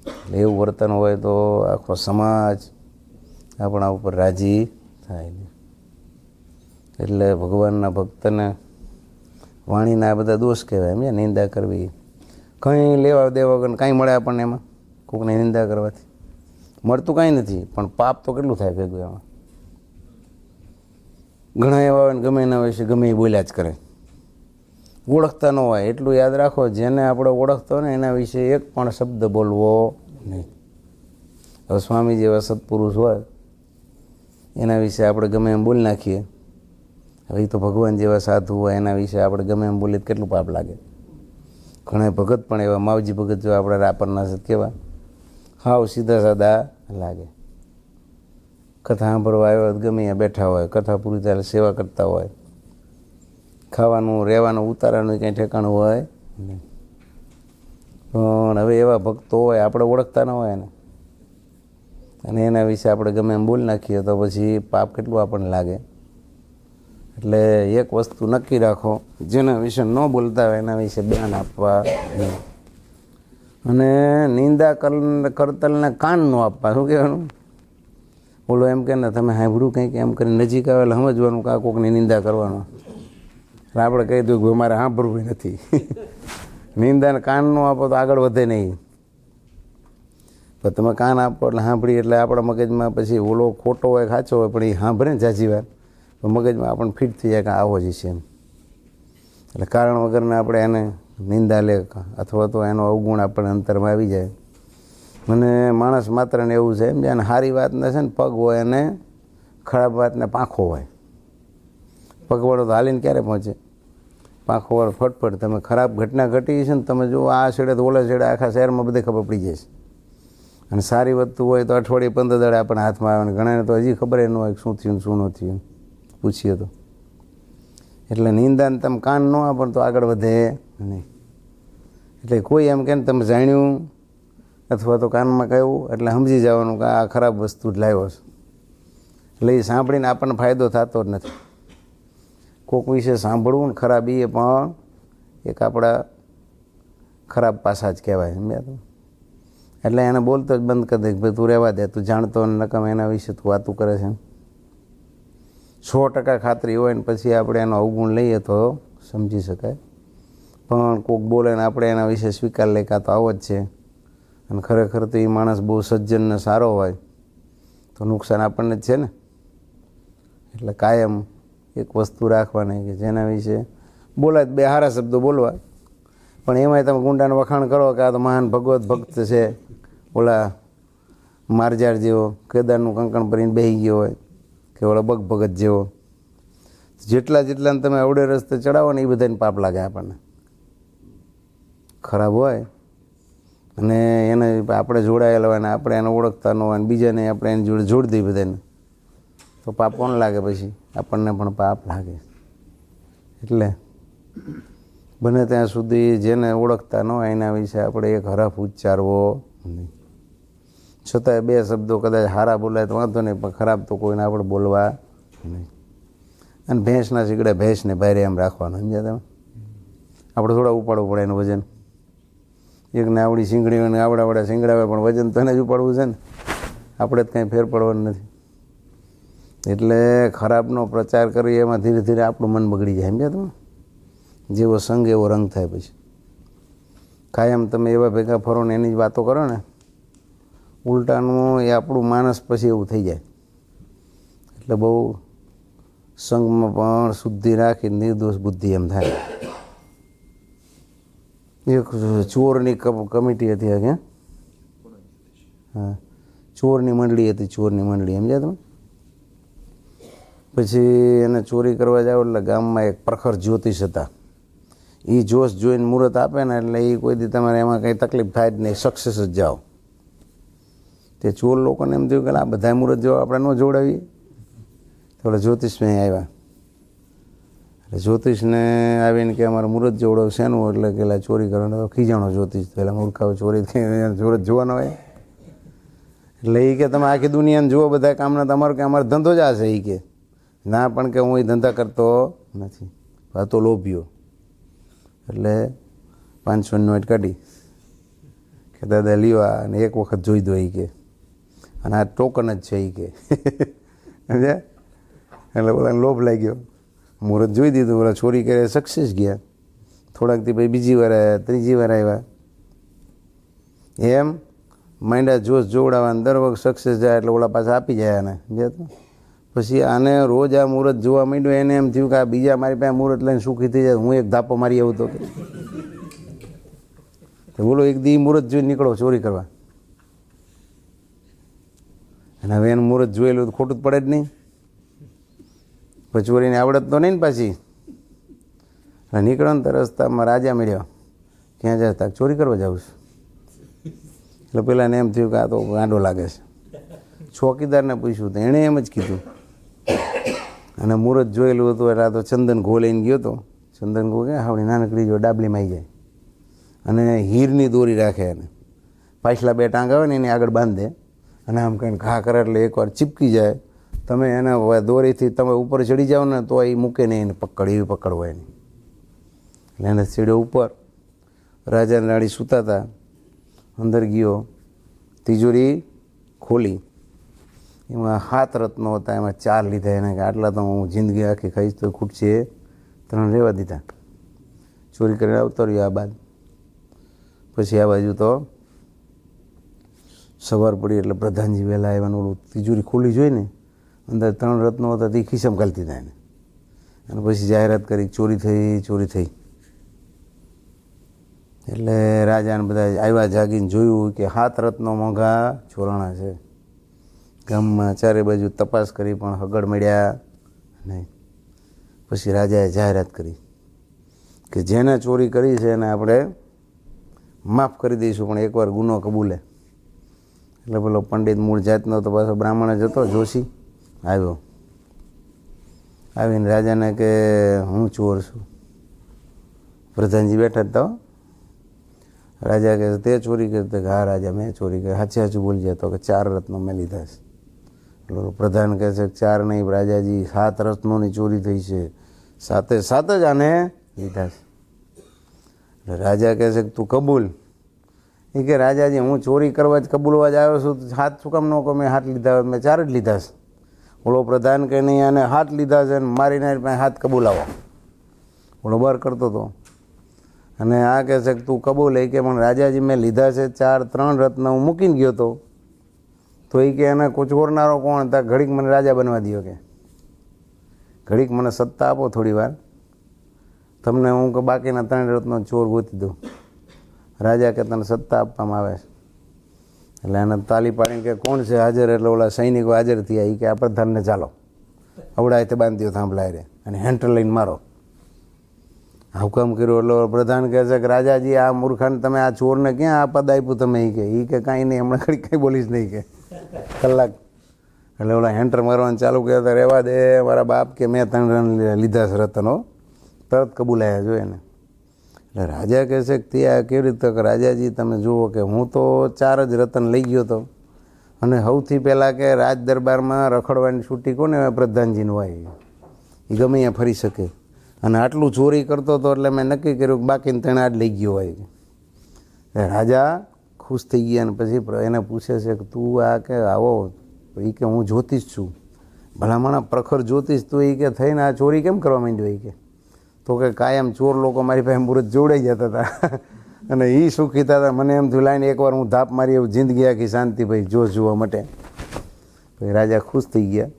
એટલે એવું વર્તન હોય તો આખો સમાજ આપણા ઉપર રાજી થાય. એટલે ભગવાનના ભક્તને વાણીના આ બધા દોષ કહેવાય. એમ નિંદા કરવી, કંઈ લેવા દેવા વગર કાંઈ મળે આપણને એમાં, કોઈકને નિંદા કરવાથી મળતું કાંઈ નથી, પણ પાપ તો કેટલું થાય ભેગું એમાં. ઘણા એવા હોય ને ગમે એના વિશે ગમે એ બોલ્યા જ કરે, ઓળખતા ન હોય. એટલું યાદ રાખો, જેને આપણે ઓળખતો ને એના વિશે એક પણ શબ્દ બોલવો નહીં. હવે સ્વામી જેવા સત્પુરુષ હોય એના વિશે આપણે ગમે એમ બોલી નાખીએ. હવે એ તો ભગવાન જેવા સાધુ હોય એના વિશે આપણે ગમે એમ બોલીએ કેટલું પાપ લાગે. ઘણા ભગત પણ એવા, માવજી ભગત જો આપણે રાપરના છે કેવા હાવ સીધા સાદા લાગે. કથા સાંભળવા આવ્યો ગમે ત્યાં બેઠા હોય, કથા પૂરી થાય સેવા કરતા હોય, ખાવાનું, રહેવાનું, ઉતારવાનું કંઈ ઠેકાણું હોય નહીં. પણ હવે એવા ભક્તો હોય આપણે ઓળખતા ન હોય એને, અને એના વિશે આપણે ગમે એમ બોલી નાખીએ તો પછી પાપ કેટલું આપણને લાગે. એટલે એક વસ્તુ નક્કી રાખો, જેના વિશે ન બોલતા હોય એના વિશે જ્ઞાન આપવા નહીં. અને નિંદા કરતલને કાન ન આપવા. શું કહેવાનું? બોલો એમ કે ને તમે સાંભળ્યું કંઈક એમ કરીને નજીક આવે એટલે સમજવાનું કે આ કોકની નિંદા કરવાનો. આપણે કહી દઉં કે મારે સાંભળવું નથી. નિંદાને કાન ન આપો તો આગળ વધે નહીં. પણ તમે કાન આપો એટલે સાંભળી એટલે આપણા મગજમાં પછી ઓલો ખોટો હોય સાચો હોય પણ એ સાંભળે ને જાજી વાર તો મગજમાં આપણને ફિટ થઈ જાય કે આવો જ છે એમ. એટલે કારણ વગરના આપણે એને નિંદા લે અથવા તો એનો અવગુણ આપણે અંતરમાં આવી જાય. મને માણસ માત્રને એવું છે એમ, જેને સારી વાતને છે ને પગ હોય અને ખરાબ વાતને પાંખો હોય. પગવાળો તો હાલીને ક્યારે પહોંચે? પાંખોવાળો ફટફટ. તમે ખરાબ ઘટના ઘટી છે ને તમે જો આ છેડે તો ઓલા છેડે આખા શહેરમાં બધે ખબર પડી જાય છે. અને સારી વસ્તુ હોય તો અઠવાડિયે 15 દાડે આપણે હાથમાં આવે. ને ઘણાને તો હજી ખબર ન હોય શું થયું શું ન થયું પૂછીએ તો. એટલે નિંદાને તમે કાન ન આપો તો આગળ વધે નહીં. એટલે કોઈ એમ કે ને તમે જાણ્યું અથવા તો કાનમાં કહ્યું એટલે સમજી જવાનું કે આ ખરાબ વસ્તુ જ લાવ્યો છે. એટલે એ સાંભળીને આપણને ફાયદો થતો જ નથી. કોઈક વિશે સાંભળવું ને ખરાબ એ પણ એક આપણા ખરાબ પાસા જ કહેવાય. સમજ્યા તો? એટલે એને બોલતો જ બંધ કરી દે કે ભાઈ તું રહેવા દે, તું જાણતો ને નકમ એના વિશે તું વાતું કરે છે. 100% ખાતરી હોય ને પછી આપણે એનો અવગુણ લઈએ તો સમજી શકાય. પણ કોઈક બોલે ને આપણે એના વિશે સ્વીકાર લઈએ કાં તો આવો જ છે અને ખરેખર તો એ માણસ બહુ સજ્જન ને સારો હોય તો નુકસાન આપણને જ છે ને. એટલે કાયમ એક વસ્તુ રાખવાની કે જેના વિશે બોલાય બે સારા શબ્દો બોલવા, પણ એમાંય તમે ગુંડાને વખાણ કરો કે આ તો મહાન ભગવત ભક્ત છે, ઓલા મારજાર જેવો કેદારનું કંકણ ભરીને બેસી ગયો હોય કે ઓલા બગ ભગત જેવો, જેટલા જેટલાને તમે અવડે રસ્તે ચડાવો ને એ બધાને પાપ લાગે આપણને. ખરાબ હોય અને એને આપણે જોડાયેલા હોય ને આપણે એને ઓળખતા ન હોય ને બીજાને આપણે એની જોડે જોડી દઈએ બધાને, તો પાપ કોણ લાગે? પછી આપણને પણ પાપ લાગે. એટલે બને ત્યાં સુધી જેને ઓળખતા ન હોય એના વિશે આપણે એક હરફ ઉચ્ચારવો નહીં. છતાંય બે શબ્દો કદાચ સારા બોલાય તો વાંધો નહીં, પણ ખરાબ તો કોઈને આપણે બોલવા નહીં. અને ભેંસના શીગડે ભેંસને ભારે એમ રાખવાનું, સમજ્યા તમે? આપણે થોડા ઉપાડવું પડે એનું વજન. એકને આવડી શીંગડી હોય ને આવડા શીંગડા હોય, પણ વજન તો એને જ ઉપાડવું છે ને, આપણે જ કંઈ ફેર પડવાનું નથી. એટલે ખરાબનો પ્રચાર કરીએ એમાં ધીરે ધીરે આપણું મન બગડી જાય, સમજ્યા તમે? જેવો સંગ એવો રંગ થાય. પછી કાયમ તમે એવા ભેગા ફરો ને એની જ વાતો કરો ને, ઉલટાનું એ આપણું માનસ પછી એવું થઈ જાય. એટલે બહુ સંગમાં પણ શુદ્ધિ રાખી નિર્દોષ બુદ્ધિ એમ થાય. એક ચોરની કમિટી હતી, ક્યાં? હા, ચોરની મંડળી હતી, ચોરની મંડળી, સમજ્યા તમે? પછી એને ચોરી કરવા જાવ એટલે ગામમાં એક પ્રખર જ્યોતિષ હતા. એ જોશ જોઈને મુહૂર્ત આપે ને એટલે એ કોઈ દી તમારે એમાં કંઈ તકલીફ થાય જ નહીં, સક્સેસ જ જાઓ. તે ચોર લોકોને એમ થયું કે આ બધા મુહૂર્ત જો આપણે ન જોડાવીએ. થોડા જ્યોતિષમાં આવ્યા એટલે જ્યોતિષને આવીને કે અમારે મુહૂર્ત જોડો શેનું? એટલે કે ચોરી કરવાનો. ખીજાણો જ્યોતિષ, પહેલાં મૂર્ખાઓ ચોરી જોડે જોવાનો હોય. એટલે એ કે તમે આખી દુનિયાને જુઓ બધા કામના, તમારો કે અમારો ધંધો જ આ છે. એ કે ના, પણ કે હું એ ધંધા કરતો નથી, આ તો લોભ્યો. એટલે 500ની નોટ કાઢી કે દાદા લ્યો અને એક વખત જોઈ દો એ કે, અને આ ટોકન જ છે એ કે, સમજ્યા? એટલે બોલાને લોભ લાગ્યો, મુહૂર્ત જોઈ દીધું. બોલા ચોરી કરે સક્સેસ ગયા. થોડાકથી પછી બીજી વાર આવ્યા, ત્રીજી વાર આવ્યા, એમ માંડ્યા જોશ જોવડાવવા. દર વખત સક્સેસ જાય એટલે ઓલા પાછા આપી જાય આને, સમજ્યા? પછી આને રોજ આ મુહૂર્ત જોવા માંડ્યો. એને એમ થયું કે આ બીજા મારી પાસે મુહૂર્ત લઈને સુખી થઈ જાય, હું એક ધાપો મારી આવું તો બોલો એક દી મુહૂર્ત જોઈને નીકળો ચોરી કરવા. અને હવે એનું મુહૂર્ત જોયેલું તો ખોટું જ પડે જ નહીં. પછી ચોરીની આવડત તો નહીં ને પાછી. એટલે નીકળો ને તો રસ્તામાં રાજા મળ્યો. ક્યાં જાય? તાક ચોરી કરવા જાઉં છું. એટલે પેલાને એમ થયું કે આ તો ગાંડો લાગે છે. ચોકીદારને પૂછ્યું તો એણે એમ જ કીધું. અને મુહૂર્ત જોયેલું હતું એટલે આ તો ચંદન ઘો લઈને ગયો હતો. ચંદન ઘો કે હાવડી નાનકડી જો ડાબલીમાં આવી જાય અને હીરની દોરી રાખે, એને પાછલા બે ટાંગ આવે ને એની આગળ બાંધે અને આમ કંઈ ઘા કરે એટલે એકવાર ચીપકી જાય. તમે એને દોરીથી તમે ઉપર ચડી જાઓ ને તો એ મૂકે નહીં, એને પકડ એવી પકડ હોય એની. એટલે એને સીડ્યો ઉપર. રાજા રાણી સૂતા હતા. અંદર ગયો, તિજોરી ખોલી, એમાં 7 રત્નો હતા, એમાં 4 લીધા. એને કે આટલા તો હું જિંદગી આખી ખાઈશ તો ખૂટશે, 3 રહેવા દીધા. ચોરી કરીને આવતો રહ્યો. આ બાદ પછી આ બાજુ તો સવાર પડી એટલે પ્રધાનજી વહેલા આવ્યા. ઓલું તિજોરી ખોલી જોઈને અંદર 3 રત્નો હતા તે ખિસ્સામાં ઘાલી દીધા એને. અને પછી જાહેરાત કરી ચોરી થઈ, ચોરી થઈ. એટલે રાજાને બધા આવ્યા, જાગીને જોયું કે 7 રત્નો મોંઘા ચોરાણા છે. ગામમાં ચારે બાજુ તપાસ કરી પણ હગડ મળ્યા નહીં. પછી રાજાએ જાહેરાત કરી કે જેને ચોરી કરી છે એને આપણે માફ કરી દઈશું, પણ એકવાર ગુનો કબૂલે. એટલે પેલો પંડિત મૂળ જાતનો તો પાછો બ્રાહ્મણ જ હતો, જોશી આવ્યો. આવીને રાજાને કે હું ચોર છું. પ્રધાનજી બેઠા જ હતા. રાજા કહે તે ચોરી કરી? કે હા રાજા મેં ચોરી કરી. સાચે સાચું બોલજે. તો કે 4 રત્નો મેં લીધા છે. એટલે પ્રધાન કહે છે 4 નહીં રાજાજી, 7 રત્નોની ચોરી થઈ છે, 7 જ આને લીધા છે. એટલે રાજા કહે છે તું કબૂલ. એ કે રાજાજી હું ચોરી કરવા જ કબૂલવા જ આવ્યો છું, 7 શું કામ ન કહો? મેં 7 લીધા, મેં 4 જ લીધા છે. ઓલો પ્રધાન કહે નહીં આને 7 લીધા છે ને મારીને 7 કબૂલાવો. ઓલો બર કરતો હતો. અને આ કહે છે કે તું કબૂલ કે પણ રાજાજી મેં લીધા છે 3 રત્ન હું મૂકીને ગયો હતો. તો એ કે એને ચોરનારો કોણ હતા, ઘડીક મને રાજા બનવા દો, કે ઘડીક મને સત્તા આપો થોડી વાર, તમને હું કે બાકીના 3 રત્નો ચોર ગોતી દઉં. રાજા કે તને સત્તા આપવામાં આવે છે. એટલે એને તાલી પાડીને કે કોણ છે હાજર, એટલે ઓલા સૈનિકો હાજર થયા. એ કે આ પ્રધાનને ચાલો અવડાય બાંધ્યો થાંભલાય રે અને હેન્ટર લઈને મારો. હુકમ કર્યો એટલે પ્રધાન કહે છે કે રાજાજી આ મૂર્ખાને તમે આ ચોરને ક્યાં આ પદ આપ્યું તમે? એ કે કાંઈ નહીં, હમણાં ઘડી કંઈ બોલીશ નહીં, કે કલાક. એટલે ઓલા હેન્ટર મારવાનું ચાલુ કર્યા હતા, રહેવા દે મારા બાપ, કે મેં 3 રન લીધા છે રતનો, તરત કબૂલાયા જો એને. એટલે રાજા કહે છે કે તે આ કેવી રીતે? કે રાજાજી તમે જુઓ કે હું તો 4 જ રતન લઈ ગયો હતો, અને સૌથી પહેલાં કે રાજ દરબારમાં રખડવાની છૂટી કોને? પ્રધાનજીનું હોય, એ ગમે ત્યાં ફરી શકે. અને આટલું ચોરી કરતો હતો એટલે મેં નક્કી કર્યું કે બાકીને તેણે આજ લઈ ગયો હોય. રાજા ખુશ થઈ ગયા. અને પછી એને પૂછે છે કે તું આ કે આવો? એ કે હું જ્યોતિષ છું. ભલામણા પ્રખર જ્યોતિષ તું? એ કે થઈને આ ચોરી કેમ કરવા માંડ્યો? એ કે તો કે કાયમ ચોર લોકો મારી પાસે મુહૂર્ત જોડાઈ જતા હતા અને એ સુખી થતા. મને એમ થયું લાઈને એકવાર હું ધાપ મારી એવું જિંદગી આખી શાંતિ ભાઈ જોશ જોવા માટે. પછી રાજા ખુશ થઈ ગયા.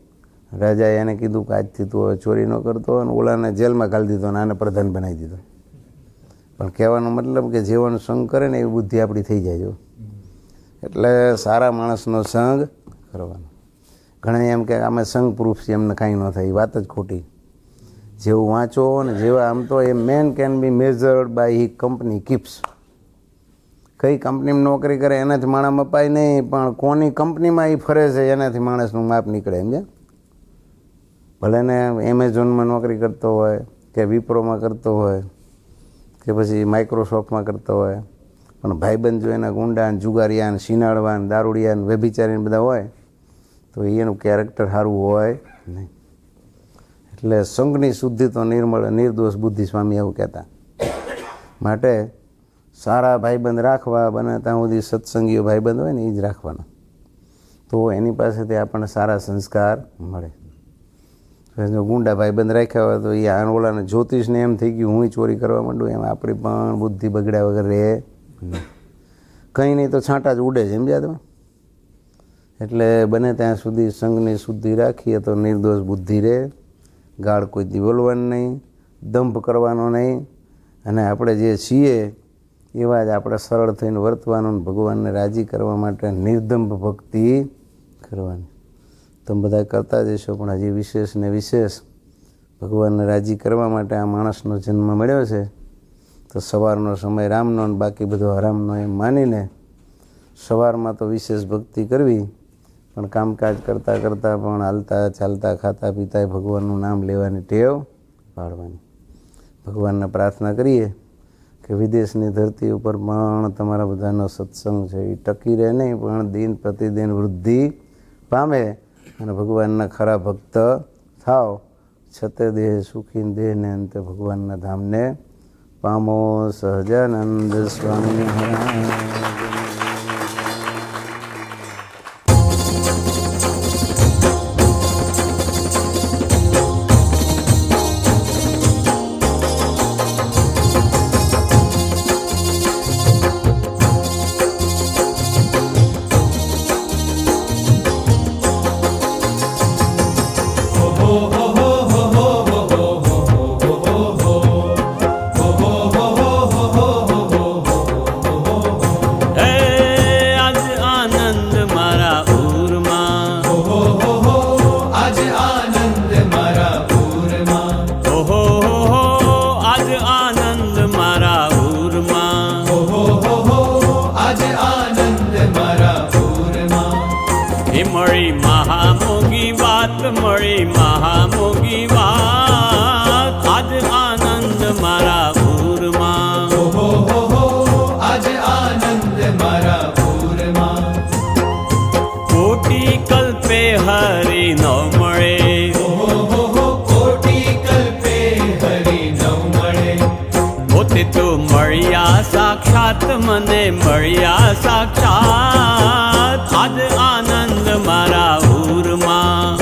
રાજાએ એને કીધું કે આજથી તું હવે ચોરી ન કરતો, અને ઓલાને જેલમાં ઘાલી દીધો અને આને પ્રધાન બનાવી દીધો. પણ કહેવાનો મતલબ કે જેવાનો સંગ કરે ને એવી બુદ્ધિ આપણી થઈ જાય. જો એટલે સારા માણસનો સંગ કરવાનો. ઘણા એમ કે અમે સંગ પ્રૂફ છીએ, એમને કાંઈ ન થાય, એ વાત જ ખોટી. જેવું વાંચો ને જેવા આમ તો a man can be measured by he company keeps. કઈ કંપનીમાં નોકરી કરે એનાથી માણસ મપાય નહીં, પણ કોની કંપનીમાં એ ફરે છે એનાથી માણસનું માપ નીકળે. સમજ્યા? ભલે ને એમેઝોનમાં નોકરી કરતો હોય, કે વિપ્રોમાં કરતો હોય, કે પછી માઇક્રોસોફ્ટમાં કરતો હોય, પણ ભાઈબંધ જો એના ગુંડા ને જુગારિયા ને શિનાળવા ને દારૂડિયા ને વ્યભિચારી બધા હોય તો એનું કેરેક્ટર સારું હોય નહીં. એટલે સંઘની શુદ્ધિ તો નિર્મળ નિર્દોષ બુદ્ધિ સ્વામી એવું કહેતા. માટે સારા ભાઈબંધ રાખવા, બને ત્યાં સુધી સત્સંગીઓ ભાઈબંધ હોય ને એ જ રાખવાના, તો એની પાસેથી આપણને સારા સંસ્કાર મળે. જો ગુંડા ભાઈબંધ રાખ્યા હોય તો એ આનોલાને જ્યોતિષને એમ થઈ ગયું હું ચોરી કરવા માંડું, એમ આપણી પણ બુદ્ધિ બગડ્યા વગર રહે નહીં. કંઈ નહીં તો છાંટા જ ઉડે છે. સમજ્યા તમે? એટલે બને ત્યાં સુધી સંઘની શુદ્ધિ રાખીએ તો નિર્દોષ બુદ્ધિ રહે. ગાળ કોઈથી બોલવાનું નહીં, દંભ કરવાનો નહીં, અને આપણે જે છીએ એવા જ આપણે સરળ થઈને વર્તવાનું, ભગવાનને રાજી કરવા માટે નિર્દંભ ભક્તિ કરવાની. તમે બધા કરતા જશો, પણ હજી વિશેષ ને વિશેષ ભગવાનને રાજી કરવા માટે આ માણસનો જન્મ મળ્યો છે. તો સવારનો સમય રામનો અને બાકી બધો હરામનો એમ માનીને સવારમાં તો વિશેષ ભક્તિ કરવી, પણ કામકાજ કરતાં કરતાં પણ હાલતા ચાલતા ખાતા પીતા ભગવાનનું નામ લેવાની ટેવ પાડવાની. ભગવાનને પ્રાર્થના કરીએ કે વિદેશની ધરતી ઉપર પણ તમારા બધાનો સત્સંગ છે એ ટકી રહે નહીં, પણ દિન પ્રતિદિન વૃદ્ધિ પામે અને ભગવાનના ખરા ભક્ત થાવ. છતે દેહ સુખી દેહને અંતે ભગવાનના ધામને પામો. સહજાનંદ સ્વામી મહારાજ. મળી મહામોગી વાત, મળી મહામોગી વાત, આજ આનંદ મારા પૂરમાં. આજ આનંદ મારા પૂરમાં. કોટી કલ્પે હરી ન મળે, કોટી કલ્પે હરી ન મળે. પોતે તો મળ્યા સાક્ષાત, મને મળ્યા સાક્ષાત, આજ આનંદ મારા પૂરમાં.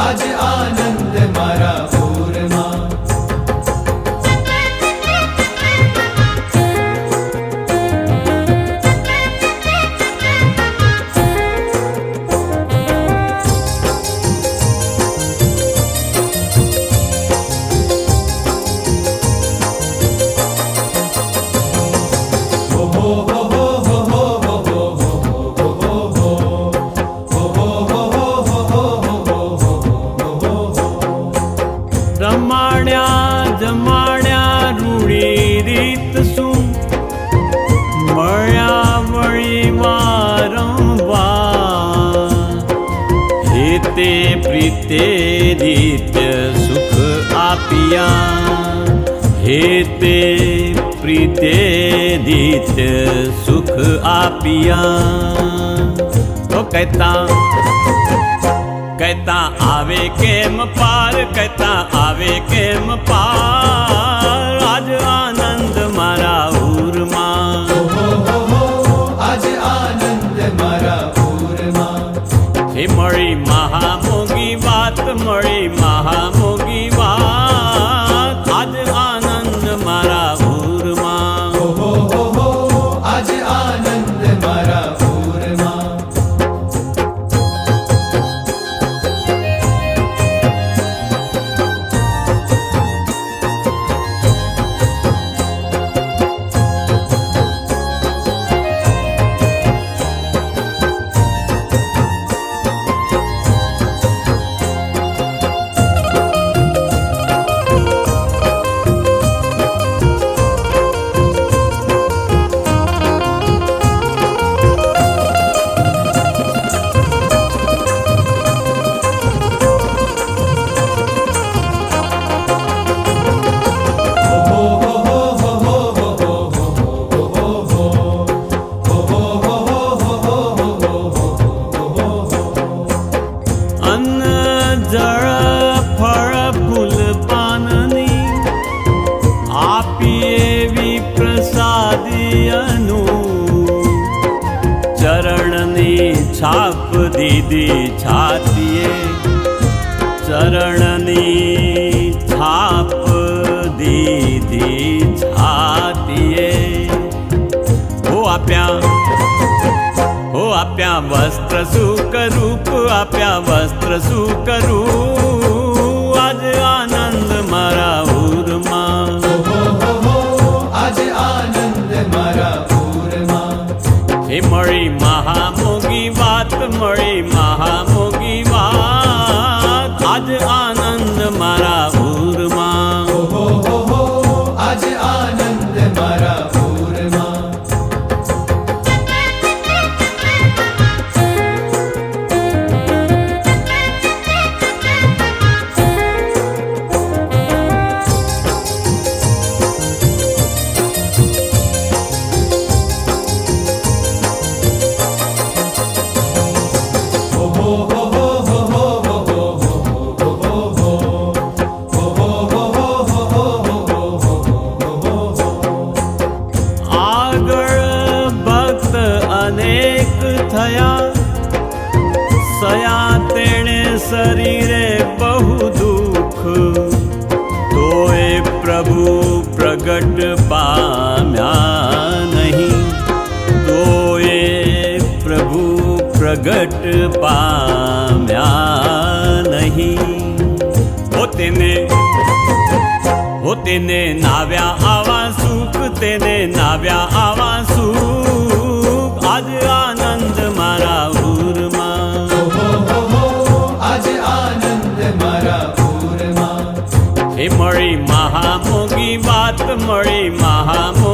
આજ આનંદ મારા પૂરમાં. તે પ્રીતે નિત્ય સુખ આપિયા હે તે પ્રીતે નિત્ય સુખ આપિયા તો કહેતા આવે કેમ પાર કહેતા આવે કેમ પાર આજ આનંદ મારા ઉરમાં આજ આનંદ મારા પૂરમાં હે મળી મહામોગી વાત મળી મહામોગી વાત આજ આનંદ મારા ઉરમાં આજ આનંદ મારા પૂરમાં છાપ દીધી છાતીએ ચરણની છાપ દીધી છાતીએ હો આપ્યા વસ્ત્ર સુકરૂપ આપ્યા વસ્ત્ર સુકરૂપ આજ આનંદ મારા ઉરમાં આજ આનંદ મારા પૂરમાં હે મળી મહામોગી વાત મળી મહામોગી વાત આજ આનંદ મારા ઉરમાં આજ આનંદ મારા પૂરમાં સયા તેણે શરીરે બહુ દુઃખ તોય પ્રભુ પ્રગટ પામ્યા નહીં તોય પ્રભુ પ્રગટ પામ્યા નહીં તેને નાવ્યા આવા સુખ તેને નાવ્યા આવા સુખ આજ આનંદ મારા ઉરમાં આજ આનંદ મારા પૂરમાં હે મળી મહામોગી વાત મળી મહામોગી